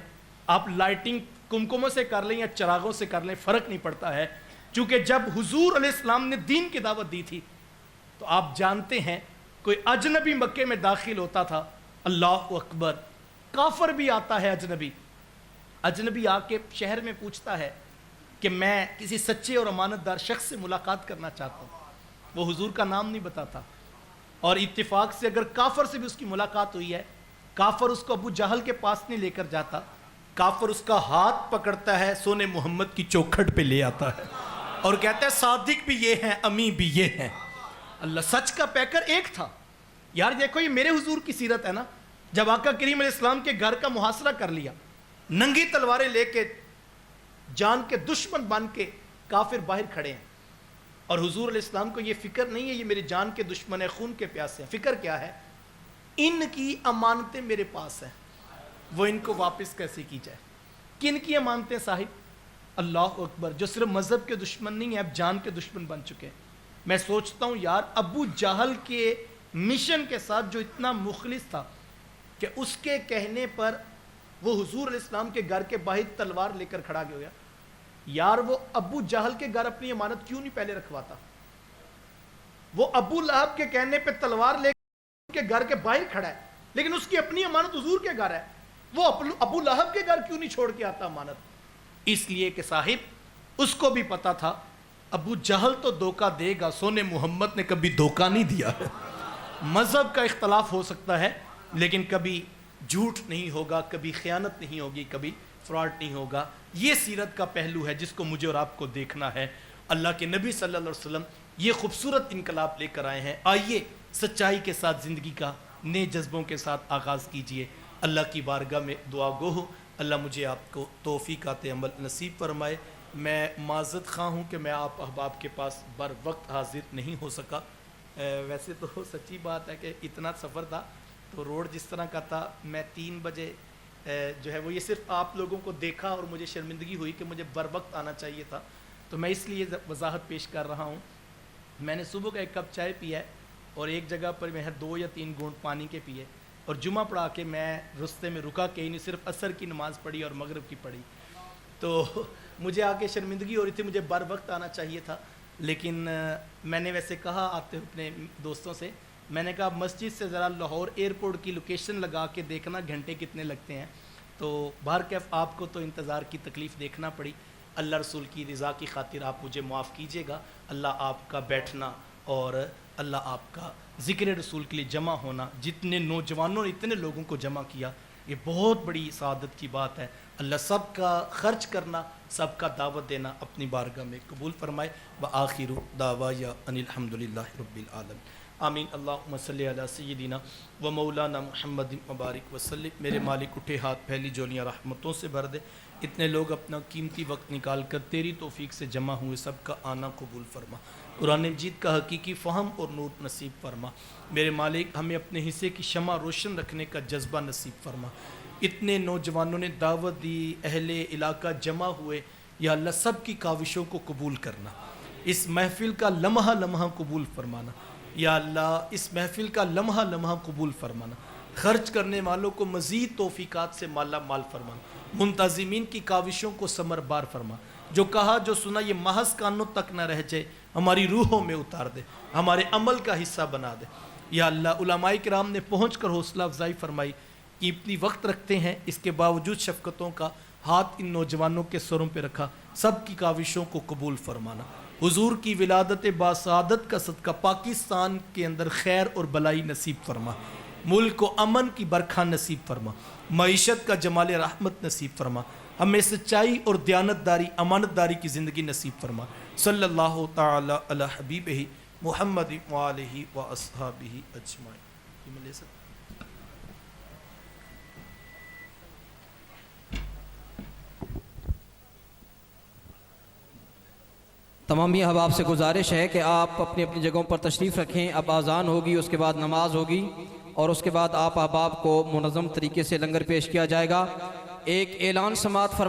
آپ لائٹنگ کمکموں سے کر لیں یا چراغوں سے کر لیں، فرق نہیں پڑتا ہے، چونکہ جب حضور علیہ السلام نے دین کی دعوت دی تھی تو آپ جانتے ہیں کوئی اجنبی مکے میں داخل ہوتا تھا، اللہ اکبر، کافر بھی آتا ہے، اجنبی آ کے شہر میں پوچھتا ہے کہ میں کسی سچے اور امانت دار شخص سے ملاقات کرنا چاہتا ہوں، وہ حضور کا نام نہیں بتاتا، اور اتفاق سے اگر کافر سے بھی اس کی ملاقات ہوئی ہے، کافر اس کو ابو جہل کے پاس نہیں لے کر جاتا، کافر اس کا ہاتھ پکڑتا ہے، سونے محمد کی چوکھٹ پہ لے آتا ہے اور کہتا ہے صادق بھی یہ ہیں، امی بھی یہ ہیں۔ اللہ، سچ کا پیکر ایک تھا۔ یار دیکھو یہ میرے حضور کی سیرت ہے نا، جب آقا کریم علیہ السلام کے گھر کا محاصرہ کر لیا، ننگی تلواریں لے کے جان کے دشمن بن کے کافر باہر کھڑے ہیں، اور حضور علیہ السلام کو یہ فکر نہیں ہے یہ میرے جان کے دشمن ہیں، خون کے پیاسے ہیں، فکر کیا ہے؟ ان کی امانتیں میرے پاس ہیں، وہ ان کو واپس کیسے کی جائے۔ کن کی امانتیں صاحب؟ اللہ اکبر، جو صرف مذہب کے دشمن نہیں ہیں، اب جان کے دشمن بن چکے ہیں۔ میں سوچتا ہوں یار ابو جہل کے مشن کے ساتھ جو اتنا مخلص تھا کہ اس کے کہنے پر وہ حضور علیہ السلام کے گھر کے باہر تلوار لے کر کھڑا گیا، یار وہ ابو جہل کے گھر اپنی امانت کیوں نہیں پہلے رکھواتا؟ وہ ابو لہب کے کہنے پہ تلوار لے کے گھر کے باہر کھڑا ہے، لیکن اس کی اپنی امانت حضور کے گھر ہے، وہ ابو لہب کے گھر کیوں نہیں چھوڑ کے آتا امانت؟ اس لیے کہ صاحب اس کو بھی پتا تھا ابو جہل تو دھوکہ دے گا، سونے محمد نے کبھی دھوکہ نہیں دیا۔ مذہب کا اختلاف ہو سکتا ہے لیکن کبھی جھوٹ نہیں ہوگا، کبھی خیانت نہیں ہوگی، کبھی فراڈ نہیں ہوگا۔ یہ سیرت کا پہلو ہے جس کو مجھے اور آپ کو دیکھنا ہے۔ اللہ کے نبی صلی اللہ علیہ وسلم یہ خوبصورت انقلاب لے کر آئے ہیں۔ آئیے سچائی کے ساتھ زندگی کا نئے جذبوں کے ساتھ آغاز کیجئے۔ اللہ کی بارگاہ میں دعا گو ہو، اللہ مجھے آپ کو توفیقات عمل نصیب فرمائے۔ میں معذرت خواہ ہوں کہ میں آپ احباب کے پاس بر وقت حاضر نہیں ہو سکا۔ ویسے تو سچی بات ہے کہ اتنا سفر تھا تو روڈ جس طرح کا تھا، میں 3 بجے جو ہے وہ یہ صرف آپ لوگوں کو دیکھا اور مجھے شرمندگی ہوئی کہ مجھے بر وقت آنا چاہیے تھا، تو میں اس لیے وضاحت پیش کر رہا ہوں۔ میں نے صبح کا 1 کپ چائے پیا ہے اور ایک جگہ پر میں 2 یا 3 گھونٹ پانی کے پیے، اور جمعہ پڑھا کے میں رستے میں رکا کہ نہیں، صرف عصر کی نماز پڑھی اور مغرب کی پڑھی۔ تو مجھے آگے شرمندگی ہو رہی تھی، مجھے بر وقت آنا چاہیے تھا، لیکن میں نے ویسے کہا آتے اپنے دوستوں سے، میں نے کہا مسجد سے ذرا لاہور ایئرپورٹ کی لوکیشن لگا کے دیکھنا گھنٹے کتنے لگتے ہیں۔ تو بہرکیف آپ کو تو انتظار کی تکلیف دیکھنا پڑی، اللہ رسول کی رضا کی خاطر آپ مجھے معاف کیجئے گا۔ اللہ آپ کا بیٹھنا اور اللہ آپ کا ذکر رسول کے لیے جمع ہونا، جتنے نوجوانوں نے اتنے لوگوں کو جمع کیا، یہ بہت بڑی سعادت کی بات ہے۔ اللہ سب کا خرچ کرنا، سب کا دعوت دینا اپنی بارگاہ میں قبول فرمائے۔ وآخر دعوایا ان الحمدللہ رب العالمین، آمین۔ اللہم صلی علی سیدنا و مولانا محمد مبارک وسلم۔ میرے مالک اٹھے ہاتھ پھیلی جولیاں رحمتوں سے بھر دے۔ اتنے لوگ اپنا قیمتی وقت نکال کر تیری توفیق سے جمع ہوئے، سب کا آنا قبول فرما۔ قرآن مجید کا حقیقی فہم اور نور نصیب فرما۔ میرے مالک ہمیں اپنے حصے کی شمع روشن رکھنے کا جذبہ نصیب فرما۔ اتنے نوجوانوں نے دعوت دی، اہل علاقہ جمع ہوئے، یا اللہ سب کی کاوشوں کو قبول کرنا، اس محفل کا لمحہ لمحہ قبول فرمانا، یا اللہ اس محفل کا لمحہ لمحہ قبول فرمانا۔ خرچ کرنے والوں کو مزید توفیقات سے مالا مال فرمانا، منتظمین کی کاوشوں کو ثمر بار فرما۔ جو کہا جو سنا یہ محض کانوں تک نہ رہ جائے، ہماری روحوں میں اتار دے، ہمارے عمل کا حصہ بنا دے۔ یا اللہ علماء کرام نے پہنچ کر حوصلہ افزائی فرمائی، قیمتی وقت رکھتے ہیں، اس کے باوجود شفقتوں کا ہاتھ ان نوجوانوں کے سروں پہ رکھا، سب کی کاوشوں کو قبول فرمانا۔ حضور کی ولادت باسعادت کا صدقہ پاکستان کے اندر خیر اور بلائی نصیب فرما، ملک کو امن کی برکھا نصیب فرما، معیشت کا جمال رحمت نصیب فرما، ہمیں سچائی اور دیانتداری امانت داری کی زندگی نصیب فرما۔ صلی اللہ تعالی علی حبیبہ محمد وآلہ واصحابہ اجمعین۔ تمام احباب سے گزارش ہے کہ آپ اپنی اپنی جگہوں پر تشریف رکھیں۔ اب اذان ہوگی، اس کے بعد نماز ہوگی، اور اس کے بعد آپ احباب کو منظم طریقے سے لنگر پیش کیا جائے گا۔ ایک اعلان سماعت فرمائیں۔